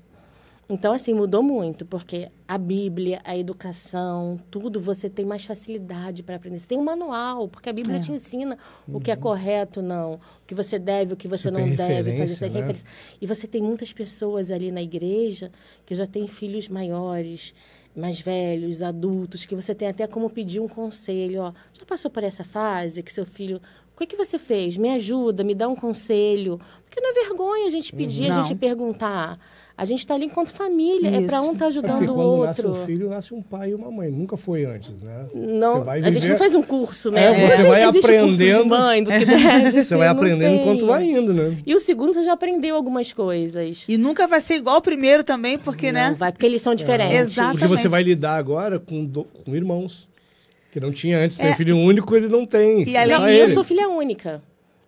Então, assim, mudou muito. Porque a Bíblia, a educação, tudo, você tem mais facilidade para aprender. Você tem um manual, porque a Bíblia te ensina o que é correto, não. O que você deve, o que você não deve fazer. Você tem referência. E você tem muitas pessoas ali na igreja que já têm filhos maiores, mais velhos, adultos, que você tem até como pedir um conselho. Ó, já passou por essa fase que seu filho... O que você fez? Me ajuda, me dá um conselho. Porque não é vergonha a gente pedir, a gente perguntar. A gente está ali enquanto família. Isso. É para um estar ajudando o quando outro. nasce um filho, nasce um pai e uma mãe. Nunca foi antes, né? Não, a gente não faz um curso, né? Você vai aprendendo. Curso de mãe, do que deve Você vai aprendendo enquanto vai indo, né? E o segundo você já aprendeu algumas coisas. E nunca vai ser igual o primeiro também, porque, Não, vai, porque eles são diferentes. Exatamente. Porque você vai lidar agora com irmãos. Que não tinha antes. Tem filho único, ele não tem. E além eu sou filha única.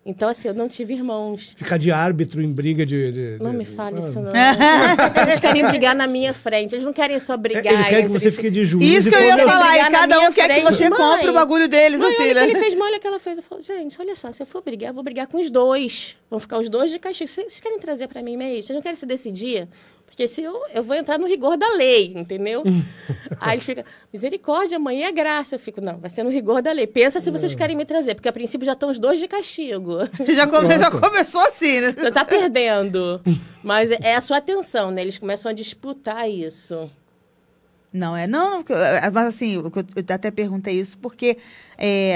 Então, assim, eu não tive irmãos. Ficar de árbitro em briga de Não me fale isso, não. Eles querem brigar na minha frente. Eles não querem só brigar. Eles querem que você fique de juiz. Isso que eu ia falar. E cada um quer que você mãe, compre o bagulho deles, mãe, assim, olha né? o que ele fez, mãe, olha o que ela fez. Eu falo, gente, olha só, se eu for brigar, eu vou brigar com os dois. Vão ficar os dois de castigo. Vocês querem trazer pra mim mesmo? Vocês não querem se decidir? Porque se eu vou entrar no rigor da lei, entendeu? Aí ele fica, misericórdia, mãe, é graça. Eu fico, não, vai ser no rigor da lei. Pensa se vocês querem me trazer, porque a princípio já estão os dois de castigo. Já começou assim, né? Você tá perdendo. Mas é a sua atenção, né? Eles começam a disputar isso. Não, mas assim, eu até perguntei isso porque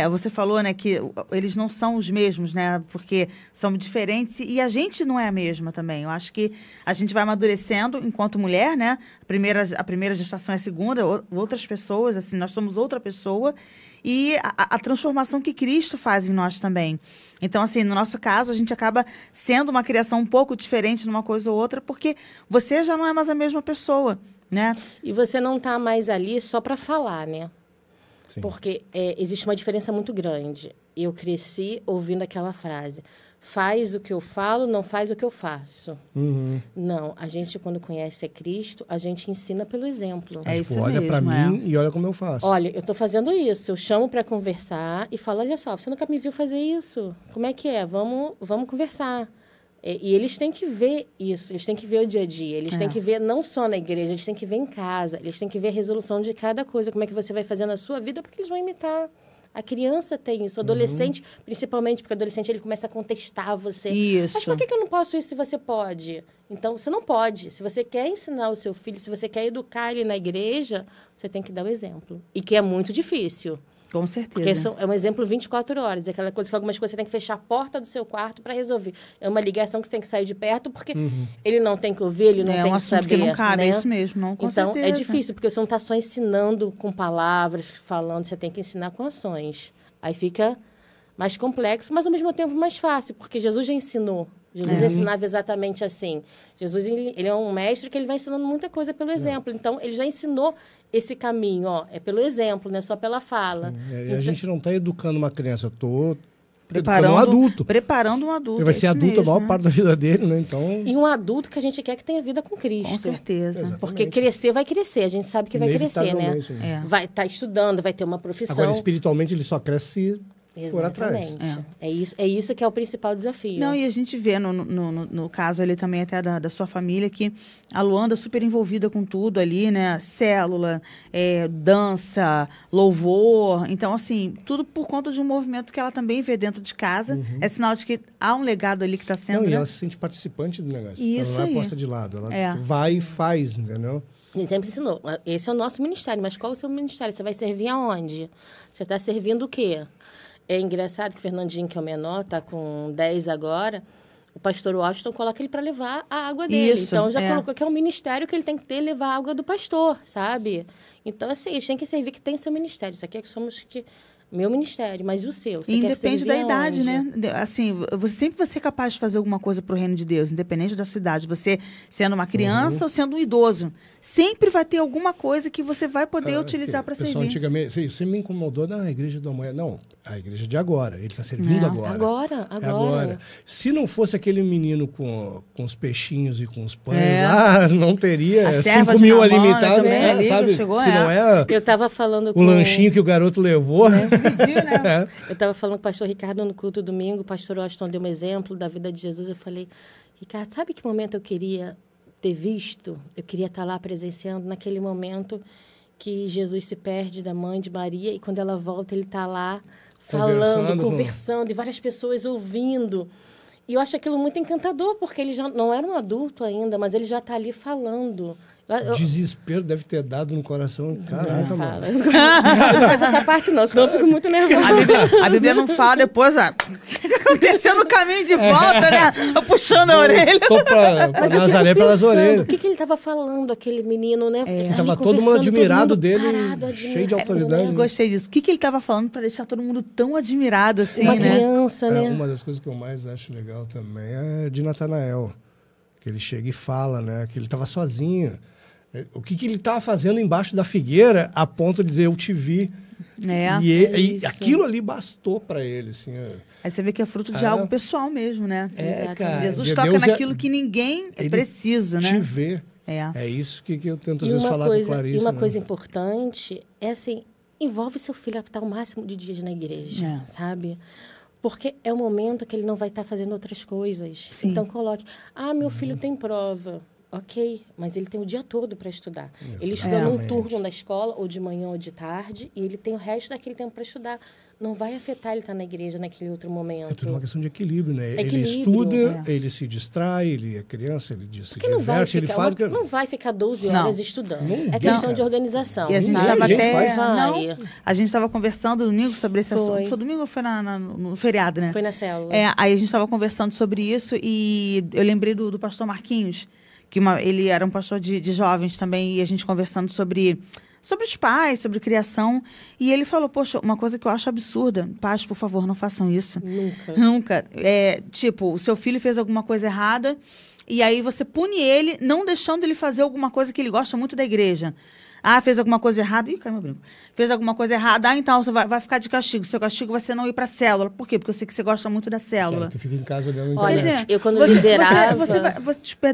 você falou, né, que eles não são os mesmos, né, porque são diferentes e a gente não é a mesma também. Eu acho que a gente vai amadurecendo enquanto mulher, né, a primeira gestação é a segunda, outras pessoas, assim, nós somos outra pessoa e a transformação que Cristo faz em nós também. Então, assim, no nosso caso, a gente acaba sendo uma criação um pouco diferente numa coisa ou outra porque você já não é mais a mesma pessoa. Né? E você não está mais ali só para falar, né? Sim. Porque existe uma diferença muito grande. Eu cresci ouvindo aquela frase: faz o que eu falo, não faz o que eu faço. Uhum. Não, a gente, quando conhece a Cristo, a gente ensina pelo exemplo. É isso olha mesmo, para mim e olha como eu faço. Olha, eu estou fazendo isso. Eu chamo para conversar e falo, olha só, você nunca me viu fazer isso. Como é que é? Vamos conversar. E eles têm que ver isso, eles têm que ver o dia a dia, eles têm que ver não só na igreja, eles têm que ver em casa, eles têm que ver a resolução de cada coisa, como é que você vai fazer na sua vida, porque eles vão imitar. A criança tem isso, o adolescente, principalmente, porque o adolescente ele começa a contestar você. Isso. Mas por que eu não posso isso se você pode? Então, você não pode. Se você quer ensinar o seu filho, se você quer educar ele na igreja, você tem que dar o exemplo. E que é muito difícil. Com certeza. Porque é um exemplo 24 horas. É aquela coisa que algumas coisas você tem que fechar a porta do seu quarto para resolver. É uma ligação que você tem que sair de perto, porque ele não tem que ouvir, ele não tem que saber. É um assunto que não cabe, né? É isso mesmo, não, com então, certeza. é difícil, porque você não está só ensinando com palavras, falando, você tem que ensinar com ações. Aí fica mais complexo, mas ao mesmo tempo mais fácil, porque Jesus já ensinou. Jesus ensinava exatamente assim. Jesus, ele é um mestre que ele vai ensinando muita coisa pelo exemplo. Então, ele já ensinou esse caminho, ó. É pelo exemplo, não é só pela fala. E a gente não está educando uma criança, eu estou preparando um adulto. Preparando um adulto. Ele vai ser adulto mesmo, a maior parte da vida dele, né? Então... E um adulto que a gente quer que tenha vida com Cristo. Com certeza. Exatamente. Porque crescer vai crescer, a gente sabe que vai crescer, né? Vai estar estudando, vai ter uma profissão. Agora, espiritualmente, ele só cresce se for atrás. É isso que é o principal desafio. Não, e a gente vê no caso ali também até da sua família que a Luanda é super envolvida com tudo ali, né? Célula, dança, louvor. Então, assim, tudo por conta de um movimento que ela também vê dentro de casa. É sinal de que há um legado ali que está sendo... Não, e ela se sente participante do negócio. Isso ela não é aí. posta de lado. Ela vai e faz, entendeu? Ele sempre ensinou. Esse é o nosso ministério, mas qual é o seu ministério? Você vai servir aonde? Você está servindo o quê? É engraçado que o Fernandinho, que é o menor, está com 10 agora, o pastor Washington coloca ele para levar a água dele. Isso, Então, já colocou que é um ministério que ele tem que ter, levar a água do pastor, sabe? Então, assim, eles têm que servir que tem seu ministério. Isso aqui é que somos... Meu ministério, mas e o seu? Você independe da idade, aonde? né? Assim, você sempre vai ser capaz de fazer alguma coisa para o reino de Deus, independente da sua idade. Você sendo uma criança ou sendo um idoso. Sempre vai ter alguma coisa que você vai poder utilizar para servir. Antigamente, isso me incomodou na igreja da manhã. Não, a igreja de agora. Ele está servindo agora. Agora. Se não fosse aquele menino com os peixinhos e com os pães, não teria 5 mil alimentados, né? Ali, Sabe? Chegou, se não é Eu estava falando o lanchinho que o garoto levou, né? Eu estava falando com o pastor Ricardo no culto domingo, o pastor Washington deu um exemplo da vida de Jesus. Eu falei, Ricardo, sabe que momento eu queria ter visto? Eu queria estar lá presenciando naquele momento que Jesus se perde da mãe de Maria e quando ela volta ele está lá falando, conversando e várias pessoas ouvindo. E eu acho aquilo muito encantador, porque ele já não era um adulto ainda, mas ele já está ali falando. Desespero deve ter dado no coração. Caraca, mano. Não faz essa parte não, senão eu fico muito nervosa. A Bíblia não fala depois, o que aconteceu no caminho de volta, né? Puxando a orelha. Tô pra Nazaré pelas orelhas. O que ele estava falando, aquele menino, né? Tava todo mundo admirado dele, cheio de autoridade. Eu gostei disso. O que ele estava falando para deixar todo mundo tão admirado assim, uma né? Criança, né? Uma das coisas que eu mais acho legal também é de Natanael. Que ele chega e fala, né? Que ele estava sozinho. O que ele estava fazendo embaixo da figueira a ponto de dizer, eu te vi. E aquilo ali bastou para ele. Assim, Aí você vê que é fruto de algo pessoal mesmo, né? Cara, Jesus toca naquilo que ninguém precisa, né? Te ver. É isso que eu tento às vezes falar com Clarice. E uma coisa importante é assim, envolve seu filho a estar o máximo de dias na igreja, sabe? Porque é o momento que ele não vai estar fazendo outras coisas. Sim. Então coloque, meu filho tem prova. Ok, mas ele tem o dia todo para estudar. Ele estuda num Exatamente. turno da escola, ou de manhã ou de tarde, e ele tem o resto daquele tempo para estudar. Não vai afetar ele estar na igreja naquele outro momento. É tudo uma questão de equilíbrio, né? Ele Equilíbrio, estuda, ele se distrai, ele é criança, ele se Porque não vai, diverte, ele ficar, faz... não vai ficar 12 Não. horas estudando. Não, É questão cara. de organização. E a gente Ninguém, estava gente, até. faz. Vai. A gente estava conversando domingo sobre esse assunto. Foi. Foi domingo ou foi no feriado, né? Foi na célula. Aí a gente estava conversando sobre isso e eu lembrei do pastor Marquinhos, que ele era um pastor de jovens também, e a gente conversando sobre os pais, sobre criação. E ele falou, poxa, uma coisa que eu acho absurda. Pais, por favor, não façam isso. Nunca. Nunca. Tipo, o seu filho fez alguma coisa errada e aí você pune ele, não deixando ele fazer alguma coisa que ele gosta muito da igreja. Ah, fez alguma coisa errada. Ih, caiu meu brinco. Fez alguma coisa errada. Ah, então você vai ficar de castigo. Seu castigo vai ser não ir para a célula. Por quê? Porque eu sei que você gosta muito da célula. Tu fica em casa olhando na Olha, internet. eu quando liderava...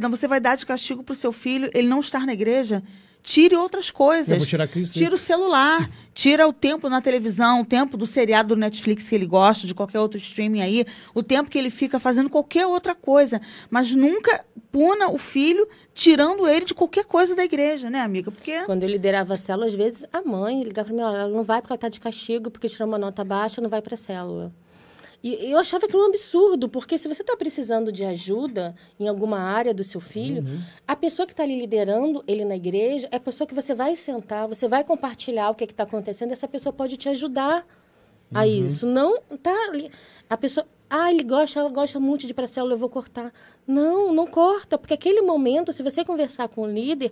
Você vai dar de castigo para o seu filho ele não estar na igreja. Tire outras coisas. Eu vou tirar Cristo. Tira o celular, tira o tempo na televisão, o tempo do seriado do Netflix que ele gosta, de qualquer outro streaming aí, o tempo que ele fica fazendo qualquer outra coisa. Mas nunca puna o filho tirando ele de qualquer coisa da igreja, né, amiga? Porque... Quando eu liderava a célula, às vezes a mãe ligava para mim, olha, ela não vai porque ela está de castigo, porque tirou uma nota baixa, não vai para a célula. E eu achava aquilo um absurdo, porque se você está precisando de ajuda em alguma área do seu filho, a pessoa que está ali liderando ele na igreja é a pessoa que você vai sentar, você vai compartilhar o que está acontecendo, essa pessoa pode te ajudar a isso. Não tá ali. A pessoa, ela gosta muito de ir para a célula, eu vou cortar. Não corta, porque aquele momento, se você conversar com o líder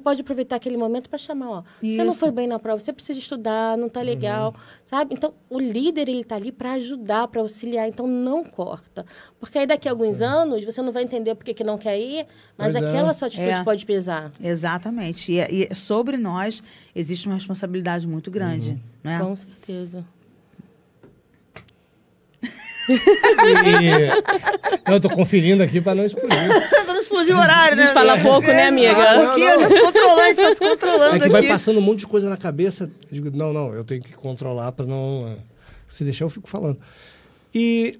pode aproveitar aquele momento para chamar, ó, você não foi bem na prova, você precisa estudar, não está legal, sabe? Então, o líder, ele está ali para ajudar, para auxiliar, então não corta. Porque aí daqui a alguns anos, você não vai entender por que não quer ir, mas Pois é. aquela sua atitude pode pesar. Exatamente. E sobre nós existe uma responsabilidade muito grande. Né? Com certeza. Eu tô conferindo aqui para não explodir. Pra não explodir o horário, né? Fala pouco, né, amiga? Aqui, tá se controlando, tá se controlando É que aqui. vai passando um monte de coisa na cabeça. Eu digo, não, eu tenho que controlar para não... Se deixar, eu fico falando. E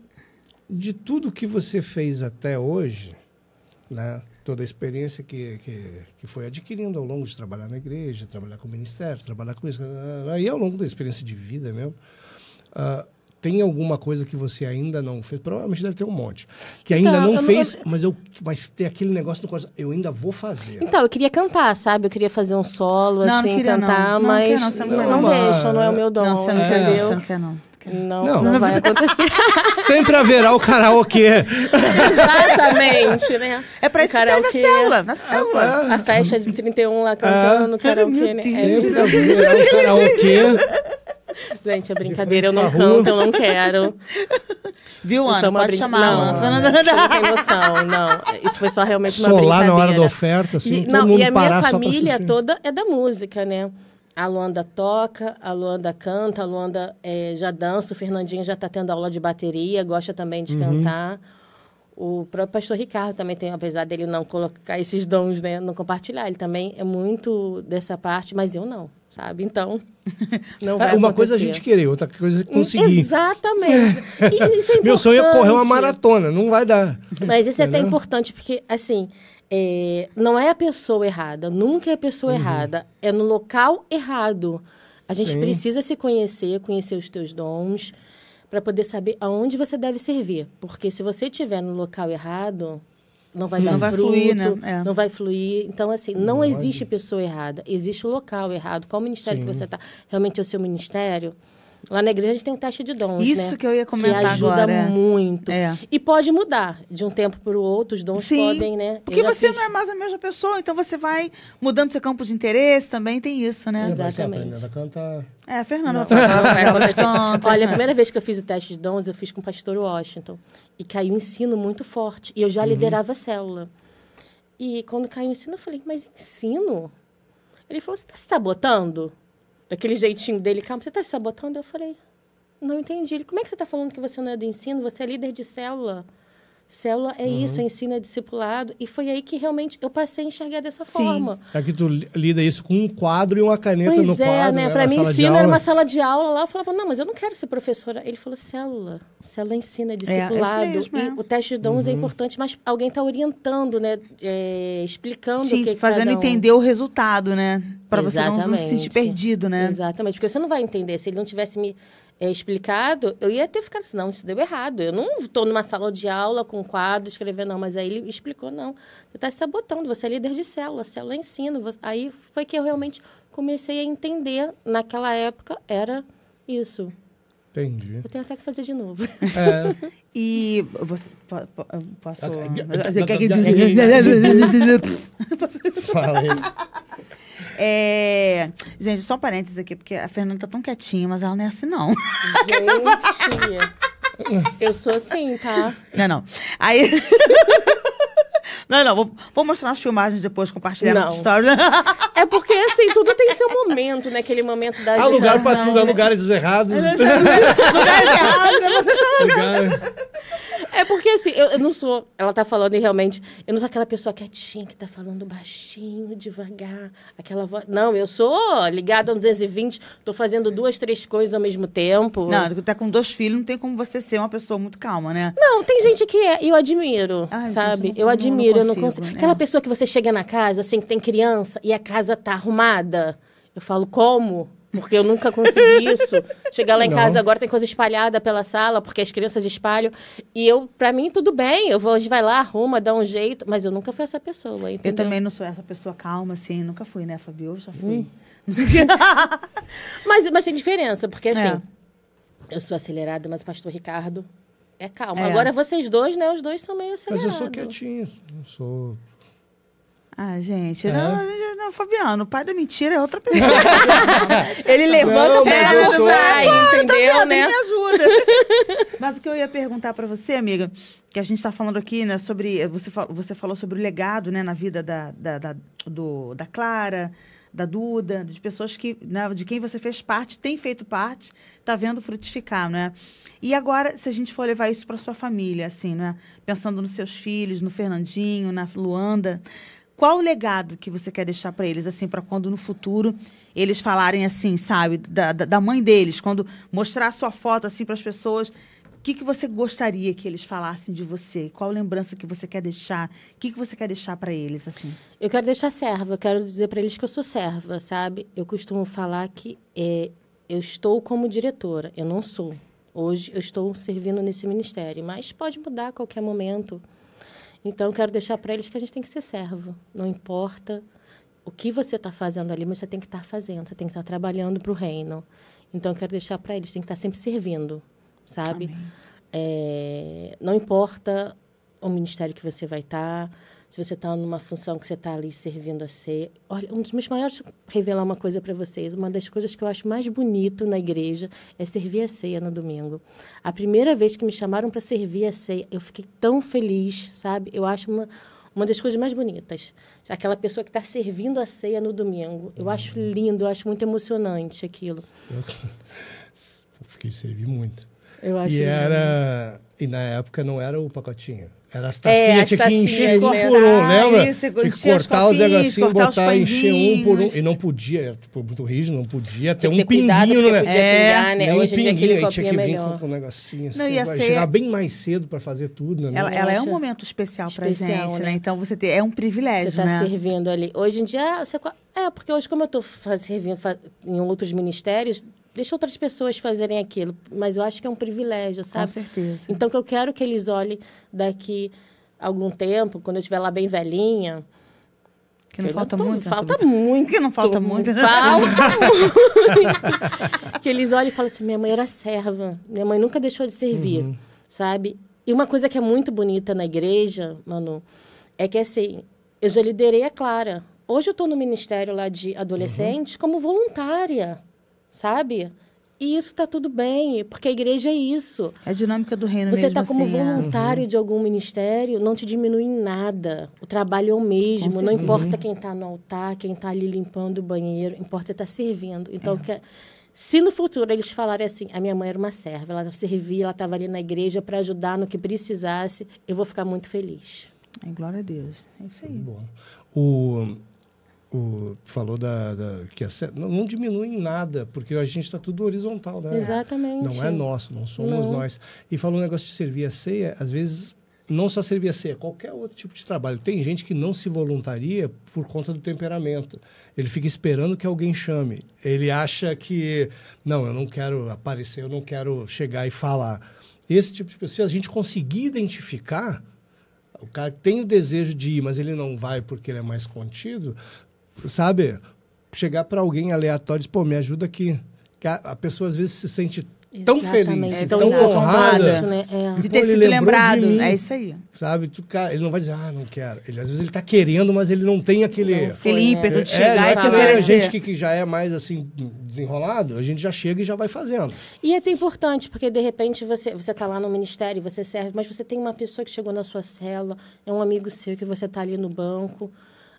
de tudo que você fez até hoje, né, toda a experiência que foi adquirindo ao longo de trabalhar na igreja, trabalhar com o ministério, trabalhar com isso, e ao longo da experiência de vida mesmo, tem alguma coisa que você ainda não fez? Provavelmente deve ter um monte. Que ainda Então, não fez, mas tem aquele negócio no coração. Eu ainda vou fazer. Então, eu queria cantar, sabe? Eu queria fazer um solo, Não, assim, não queria, cantar, não. Não mas quer, não, você não quer, não não. deixam, não é o meu dom, Não, você não quer, entendeu? você não quer, não. Não vai acontecer. Sempre haverá o karaokê. Exatamente, né? É pra O isso que serve a karaokê. célula, na célula. A festa de 31 lá cantando, karaokê, né? Sempre haverá o karaokê. Gente, é brincadeira, eu não pra rua. canto, eu não quero. Viu, Isso é Ana? uma Pode brin- chamar, Não, Ana. você não tem noção, não. Isso foi só realmente uma Solar brincadeira. na hora da oferta, assim, E, todo não, mundo e a parar minha só pra família assistir. toda é da música, né? A Luanda toca, a Luanda canta, a Luanda já dança, o Fernandinho já está tendo aula de bateria, gosta também de cantar. O próprio pastor Ricardo também tem, apesar dele não colocar esses dons, né? Não compartilhar, ele também é muito dessa parte, mas eu não, sabe? Então, não vai Uma coisa é a acontecer. gente querer, outra coisa é conseguir. Exatamente. E isso é Meu sonho é correr uma importante. maratona, não vai dar. Mas isso é até Entendeu? importante, porque, assim, não é a pessoa errada, nunca é a pessoa errada, é no local errado. A gente Sim. precisa se conhecer os teus dons, para poder saber aonde você deve servir. Porque se você estiver no local errado, não vai dar Não vai fruto, fluir, né? É. não vai fluir. Então, assim, não existe pessoa errada, existe o local errado. Qual ministério que você está? Realmente é o seu ministério? Lá na igreja a gente tem um teste de dons, Isso né? que eu ia comentar que ajuda agora, é. muito. É. E pode mudar de um tempo para o outro, os dons Sim, podem, né? porque Eu já você fiz- não é mais a mesma pessoa, então você vai mudando seu campo de interesse, também tem isso, né? Exato. Vai ser Exatamente. aprendendo a cantar. É, a Fernanda Não, vai vai falar, acontecer. contas, Olha, a né? primeira vez que eu fiz o teste de dons, eu fiz com o pastor Washington. E caiu um ensino muito forte. E eu já liderava a célula. E quando caiu o ensino, eu falei, mas ensino? Ele falou, você está se sabotando? Daquele jeitinho dele, calma, você está se sabotando? Eu falei, não entendi. Ele, como é que você está falando que você não é do ensino? Você é líder de célula. Célula é isso, ensino, é discipulado. E foi aí que realmente eu passei a enxergar dessa forma. É que tu lida isso com um quadro e uma caneta Pois no quadro, né? né? Para Na mim, sala de ensino era aula. uma sala de aula lá. Eu falava, não, mas eu não quero ser professora. Ele falou, célula. Célula ensina, é discipulado. isso mesmo, E o teste de dons é importante, mas alguém está orientando, né? Explicando o Sim, que fazendo cada um... entender o resultado, né? Para você não se Exatamente. sentir perdido, né? Exatamente, porque você não vai entender. Se ele não tivesse me explicado, eu ia ter ficado assim, não, isso deu errado. Eu não estou numa sala de aula com quadro, escrevendo, não. Mas aí ele explicou, não. Você está se sabotando, você é líder de célula é ensino. Aí foi que eu realmente comecei a entender. Naquela época, era isso. Entendi. Eu tenho até que fazer de novo. É. E você posso... Fala aí. Gente, só um parênteses aqui, porque a Fernanda tá tão quietinha, mas ela não é assim, não. Gente, eu sou assim, tá? Não. Aí... Não, vou mostrar as filmagens depois, compartilhar as histórias. É porque, assim, tudo tem seu momento, né? Aquele momento da Há lugar agitação. pra tudo, há lugares errados. Lugares errados, vocês são É porque, assim, eu não sou... Ela tá falando e realmente... Eu não sou aquela pessoa quietinha que tá falando baixinho, devagar. Aquela voz... Não, eu sou ligada a 220. Tô fazendo 2, 3 coisas ao mesmo tempo. Não, tá com 2 filhos, não tem como você ser uma pessoa muito calma, né? Não, tem gente que é. E eu admiro, Ai, sabe? gente, eu admiro, eu não consigo. né? Aquela pessoa que você chega na casa, assim, que tem criança e a casa tá arrumada. Eu falo, como? Porque eu nunca consegui isso. Chegar lá em casa agora tem coisa espalhada pela sala, porque as crianças espalham. E pra mim, tudo bem. A gente vai lá, arruma, dá um jeito. Mas eu nunca fui essa pessoa, entendeu? Eu também não sou essa pessoa calma, assim. Nunca fui, né, Fabio? Eu já fui. Mas tem diferença, porque assim... Eu sou acelerada, mas o pastor Ricardo é calmo. Agora vocês dois, né? Os dois são meio acelerados. Mas eu sou quietinho. Eu sou... Ah, gente, não, Fabiano, o pai da mentira é outra pessoa. Ele levanta o mas eu sou- pai, entendeu, né? Ele me ajuda. Mas o que eu ia perguntar pra você, amiga, que a gente tá falando aqui, né, sobre... Você falou sobre o legado, né, na vida da Clara, da Duda, de pessoas que, né, de quem você fez parte, tem feito parte, tá vendo frutificar, né? E agora, se a gente for levar isso pra sua família, assim, né? Pensando nos seus filhos, no Fernandinho, na Luanda... Qual o legado que você quer deixar para eles, assim, para quando no futuro eles falarem assim, sabe, da mãe deles, quando mostrar a sua foto assim para as pessoas, o que você gostaria que eles falassem de você? Qual lembrança que você quer deixar? O que você quer deixar para eles, assim? Eu quero deixar serva, eu quero dizer para eles que eu sou serva, sabe? Eu costumo falar que eu estou como diretora, eu não sou. Hoje eu estou servindo nesse ministério, mas pode mudar a qualquer momento. Então, eu quero deixar para eles que a gente tem que ser servo. Não importa o que você está fazendo ali, mas você tem que estar fazendo, você tem que estar trabalhando para o reino. Então, eu quero deixar para eles, tem que estar sempre servindo, sabe? Não importa o ministério que você vai estar, se você está numa função que você está ali servindo a ceia. Olha, um dos meus maiores... Revelar uma coisa para vocês. Uma das coisas que eu acho mais bonito na igreja é servir a ceia no domingo. A primeira vez que me chamaram para servir a ceia, eu fiquei tão feliz, sabe? Eu acho uma das coisas mais bonitas. Aquela pessoa que está servindo a ceia no domingo. Eu acho lindo, eu acho muito emocionante aquilo. Eu fiquei servir muito. Eu acho E na época não era o pacotinho. Era as tacinhas, as tinha que encher tacinhas, por né? um, lembra? Isso, Tinha que encher os cortar os copinhos, negocinhos, cortar os botar, encher um por um. pãezinhos. E não podia, era tipo, muito rígido, não podia ter Tinha que um ter cuidado, pinguinho, porque né? podia pingar, né? Nem Hoje em dia aquele aí copinho tinha é que vir melhor. com um negocinho assim. Não, ia vai ser- chegar bem mais cedo para fazer tudo, né? Ela é um acho momento especial pra especial, gente, né? né? Então, é um privilégio, Você está né? servindo ali. Hoje em dia, porque hoje, como eu estou servindo em outros ministérios, deixa outras pessoas fazerem aquilo. Mas eu acho que é um privilégio, Com sabe? certeza. Então, que eu quero que eles olhem daqui a algum tempo, quando eu estiver lá bem velhinha. Que não falta muito. Falta muito. Que não falta muito. Falta muito. Que eles olhem e falem assim, minha mãe era serva. Minha mãe nunca deixou de servir, sabe? E uma coisa que é muito bonita na igreja, Manu, é que, assim, eu já liderei a Clara. Hoje eu estou no ministério lá de adolescentes como voluntária, sabe? E isso está tudo bem, porque a igreja é isso. É a dinâmica do reino Você mesmo, está como assim, voluntário de algum ministério, não te diminui em nada. O trabalho é o mesmo. Com Não certeza. importa quem está no altar, quem está ali limpando o banheiro. Importa estar servindo. Então, Se no futuro eles falarem assim, a minha mãe era uma serva, ela servia, ela estava ali na igreja para ajudar no que precisasse, eu vou ficar muito feliz. Ai, glória a Deus. É isso aí. Bom. Falou que não diminui em nada, porque a gente está tudo horizontal, né? Exatamente. Não é nosso, não somos nós. E falou um negócio de servir a ceia, às vezes, não só servir a ceia, qualquer outro tipo de trabalho. Tem gente que não se voluntaria por conta do temperamento. Ele fica esperando que alguém chame. Ele acha que, não, eu não quero aparecer, eu não quero chegar e falar. Esse tipo de pessoa, se a gente conseguir identificar, o cara tem o desejo de ir, mas ele não vai porque ele é mais contido, sabe? Chegar para alguém aleatório e dizer, pô, me ajuda aqui. Que a pessoa, às vezes, se sente tão feliz, tão honrada. Né? De ter sido lembrado. É isso aí. Sabe? Ele não vai dizer, não quero. Às vezes ele está querendo, mas ele não tem aquele ímpeto de chegar e se oferecer. A gente que já é mais assim, desenrolado, a gente já chega e já vai fazendo. E é até importante, porque de repente você está lá no ministério, você serve, mas você tem uma pessoa que chegou na sua célula, é um amigo seu que você está ali no banco.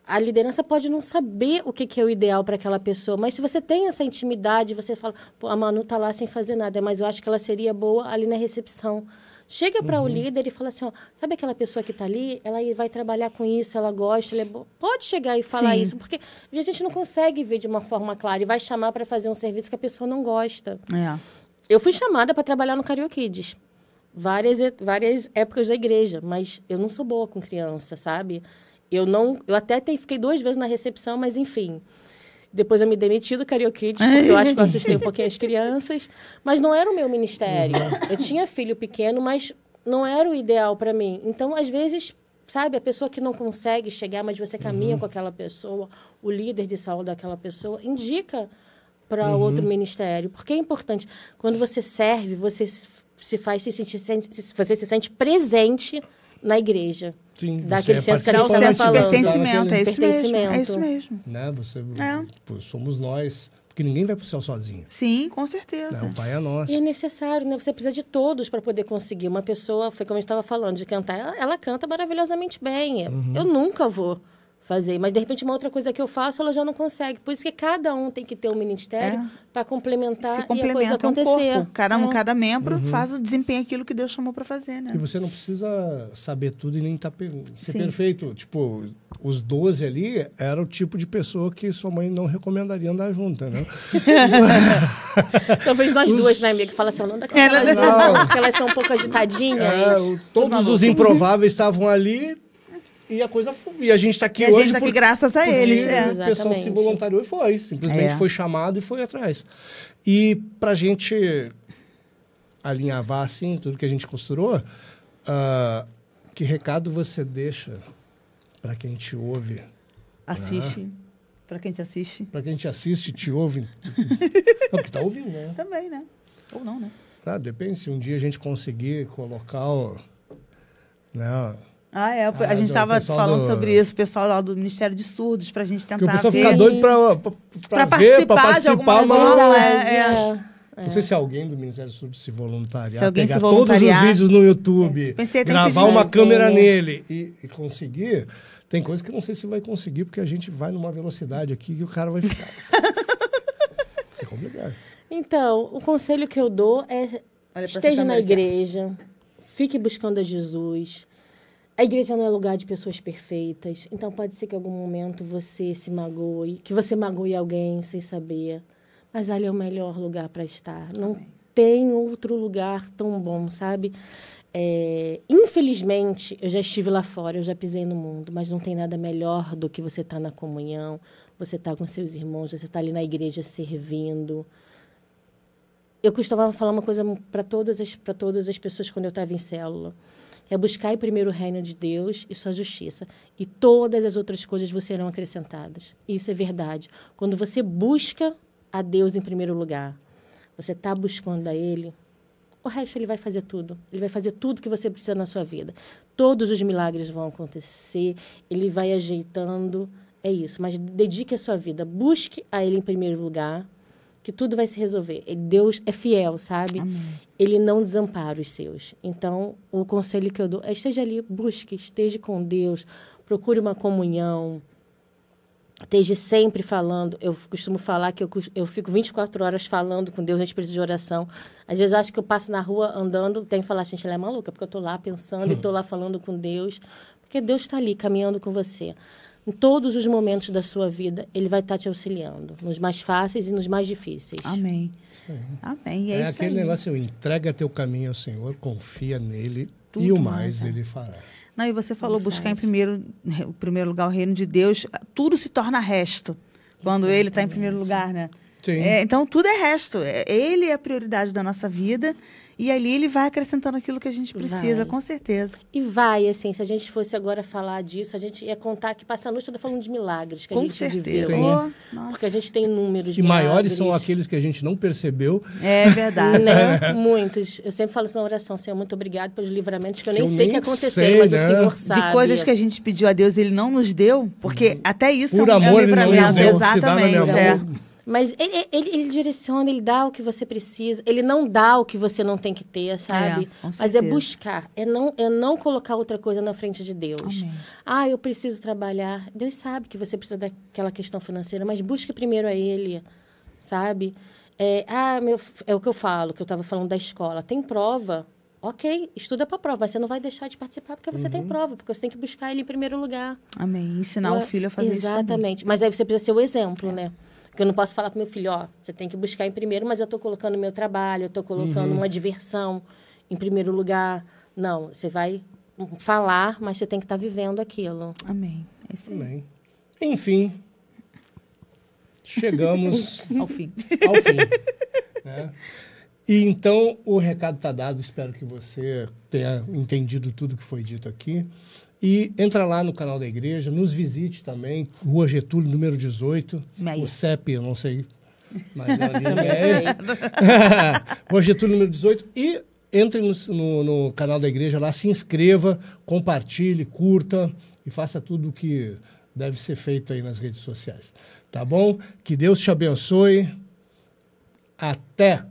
A liderança pode não saber o que é o ideal para aquela pessoa, mas se você tem essa intimidade, você fala, pô, a Manu está lá sem fazer nada, mas eu acho que ela seria boa ali na recepção. Chega para o líder e fala assim, ó, sabe aquela pessoa que está ali? Ela vai trabalhar com isso, ela gosta, ela é boa. Pode chegar e falar isso, porque a gente não consegue ver de uma forma clara e vai chamar para fazer um serviço que a pessoa não gosta. Eu fui chamada para trabalhar no Carioca Kids. Várias épocas da igreja, mas eu não sou boa com criança, sabe? Eu até fiquei 2 vezes na recepção, mas enfim. Depois eu me demiti do Carioca Kids, porque eu acho que eu assustei um pouquinho as crianças. Mas não era o meu ministério. Eu tinha filho pequeno, mas não era o ideal para mim. Então, às vezes, sabe, a pessoa que não consegue chegar, mas você caminha com aquela pessoa, o líder de saúde daquela pessoa, indica para outro ministério. Porque é importante. Quando você serve, você você se sente presente na igreja. Sim, daquele senso que a gente está falando. Pertencimento, é isso mesmo. Pertencimento. É isso mesmo. Né? Pô, somos nós. Porque ninguém vai para o céu sozinho. Sim, com certeza. O Pai é nosso. E é necessário, né? Você precisa de todos para poder conseguir. Uma pessoa, foi como a gente estava falando, de cantar. Ela canta maravilhosamente bem. Eu nunca vou fazer. Mas, de repente, uma outra coisa que eu faço, ela já não consegue. Por isso que cada um tem que ter um ministério para complementar e a coisa acontecer. Um corpo. Cada membro desempenha aquilo que Deus chamou para fazer, né? E você não precisa saber tudo e nem ser perfeito. Tipo, os 12 ali era o tipo de pessoa que sua mãe não recomendaria andar junto, né? Talvez nós duas, né, amiga? Que fala assim, não daquela porque elas são um pouco agitadinhas. Todos os improváveis estavam ali. E a gente está aqui hoje. A gente está aqui graças a eles. O pessoal se voluntariou e foi. Simplesmente foi chamado e foi atrás. E para a gente alinhavar assim, tudo que a gente costurou, que recado você deixa para quem te ouve? Assiste. Para quem te assiste. Para quem te assiste, te ouve. Não, que está ouvindo, né? Também, né? Ou não, né? Depende, se um dia a gente conseguir colocar a gente estava falando sobre isso, o pessoal lá do Ministério de Surdos, para a gente tentar ver. O pessoal fica doido para participar, mas não sei se alguém do Ministério de Surdos se voluntariar, pegar todos os vídeos no YouTube, gravar uma câmera nele e conseguir. Tem coisas que eu não sei se vai conseguir, porque a gente vai numa velocidade aqui que o cara vai ficar. Isso é complicado. Então, o conselho que eu dou é esteja na igreja, fique buscando a Jesus. A igreja não é lugar de pessoas perfeitas, então pode ser que em algum momento você se magoe, que você magoe alguém sem saber, mas ali é o melhor lugar para estar. Não tem outro lugar tão bom, sabe? Infelizmente, eu já estive lá fora, eu já pisei no mundo, mas não tem nada melhor do que você estar na comunhão, você estar com seus irmãos, você estar ali na igreja servindo. Eu costumava falar uma coisa para todas as pessoas quando eu estava em célula. É buscar primeiro o reino de Deus e sua justiça. E todas as outras coisas vos serão acrescentadas. Isso é verdade. Quando você busca a Deus em primeiro lugar, você está buscando a Ele, o resto Ele vai fazer tudo. Ele vai fazer tudo que você precisa na sua vida. Todos os milagres vão acontecer, Ele vai ajeitando. É isso. Mas dedique a sua vida. Busque a Ele em primeiro lugar, que tudo vai se resolver. Deus é fiel, sabe? Amém. Ele não desampara os seus. Então, o conselho que eu dou é esteja ali, busque, esteja com Deus, procure uma comunhão. esteja sempre falando. Eu costumo falar que eu fico 24 horas falando com Deus no espírito de oração. Às vezes eu acho que eu passo na rua andando, tem que falar, gente, ela é maluca, porque eu estou lá pensando e estou lá falando com Deus. Porque Deus está ali, caminhando com você. Em todos os momentos da sua vida, Ele vai estar te auxiliando. Nos mais fáceis e nos mais difíceis. Amém. Amém. E é isso aquele aí. negócio, entrega teu caminho ao Senhor, confia nele Tudo e o mais mais, Ele fará. Não, e você falou Ele buscar em faz. primeiro lugar o reino de Deus, tudo se torna resto. Quando Ele está em primeiro lugar, né? Sim. Então, tudo é resto. Ele é a prioridade da nossa vida e ali Ele vai acrescentando aquilo que a gente precisa, Vai. com certeza. E vai, assim, se a gente fosse agora falar disso, a gente ia contar que passa a noite toda falando de milagres que a Com gente certeza. viveu. Oh, nossa. Porque a gente tem números E maiores são milagres. aqueles que a gente não percebeu. É verdade. Né? Muitos. Eu sempre falo isso na oração, Senhor, muito obrigado pelos livramentos que eu nem Eu sei nem que aconteceram, sei, mas né? o Senhor sabe. De coisas que a gente pediu a Deus, Ele não nos deu, porque até isso Por é um amor, Ele não nos livramento. deu. Se dá na minha Exatamente. mão. Mas ele direciona, ele dá o que você precisa. Ele não dá o que você não tem que ter, sabe? com Mas é certeza. buscar, é não colocar outra coisa na frente de Deus. Amém. Ah, eu preciso trabalhar. Deus sabe que você precisa daquela questão financeira, mas busque primeiro a Ele, sabe? É o que eu falo, que eu estava falando da escola. Tem prova, ok, estuda para a prova, mas você não vai deixar de participar porque você tem prova, porque você tem que buscar Ele em primeiro lugar. Amém. Ensinar o filho a fazer isso também. Exatamente. Mas aí você precisa ser o exemplo, né? Porque eu não posso falar para meu filho, você tem que buscar em primeiro, mas eu estou colocando meu trabalho, eu estou colocando uma diversão em primeiro lugar. Não, você vai falar, mas você tem que estar vivendo aquilo. Amém. É isso aí. Amém. Enfim, chegamos Ao fim. ao fim. Né? E então o recado está dado, espero que você tenha entendido tudo que foi dito aqui. E entra lá no canal da igreja, nos visite também, Rua Getúlio, número 18, Meia. o CEP, eu não sei, mas ali Também é. sei. Rua Getúlio, número 18, e entre no canal da igreja lá, se inscreva, compartilhe, curta e faça tudo o que deve ser feito aí nas redes sociais. Tá bom? Que Deus te abençoe. Até!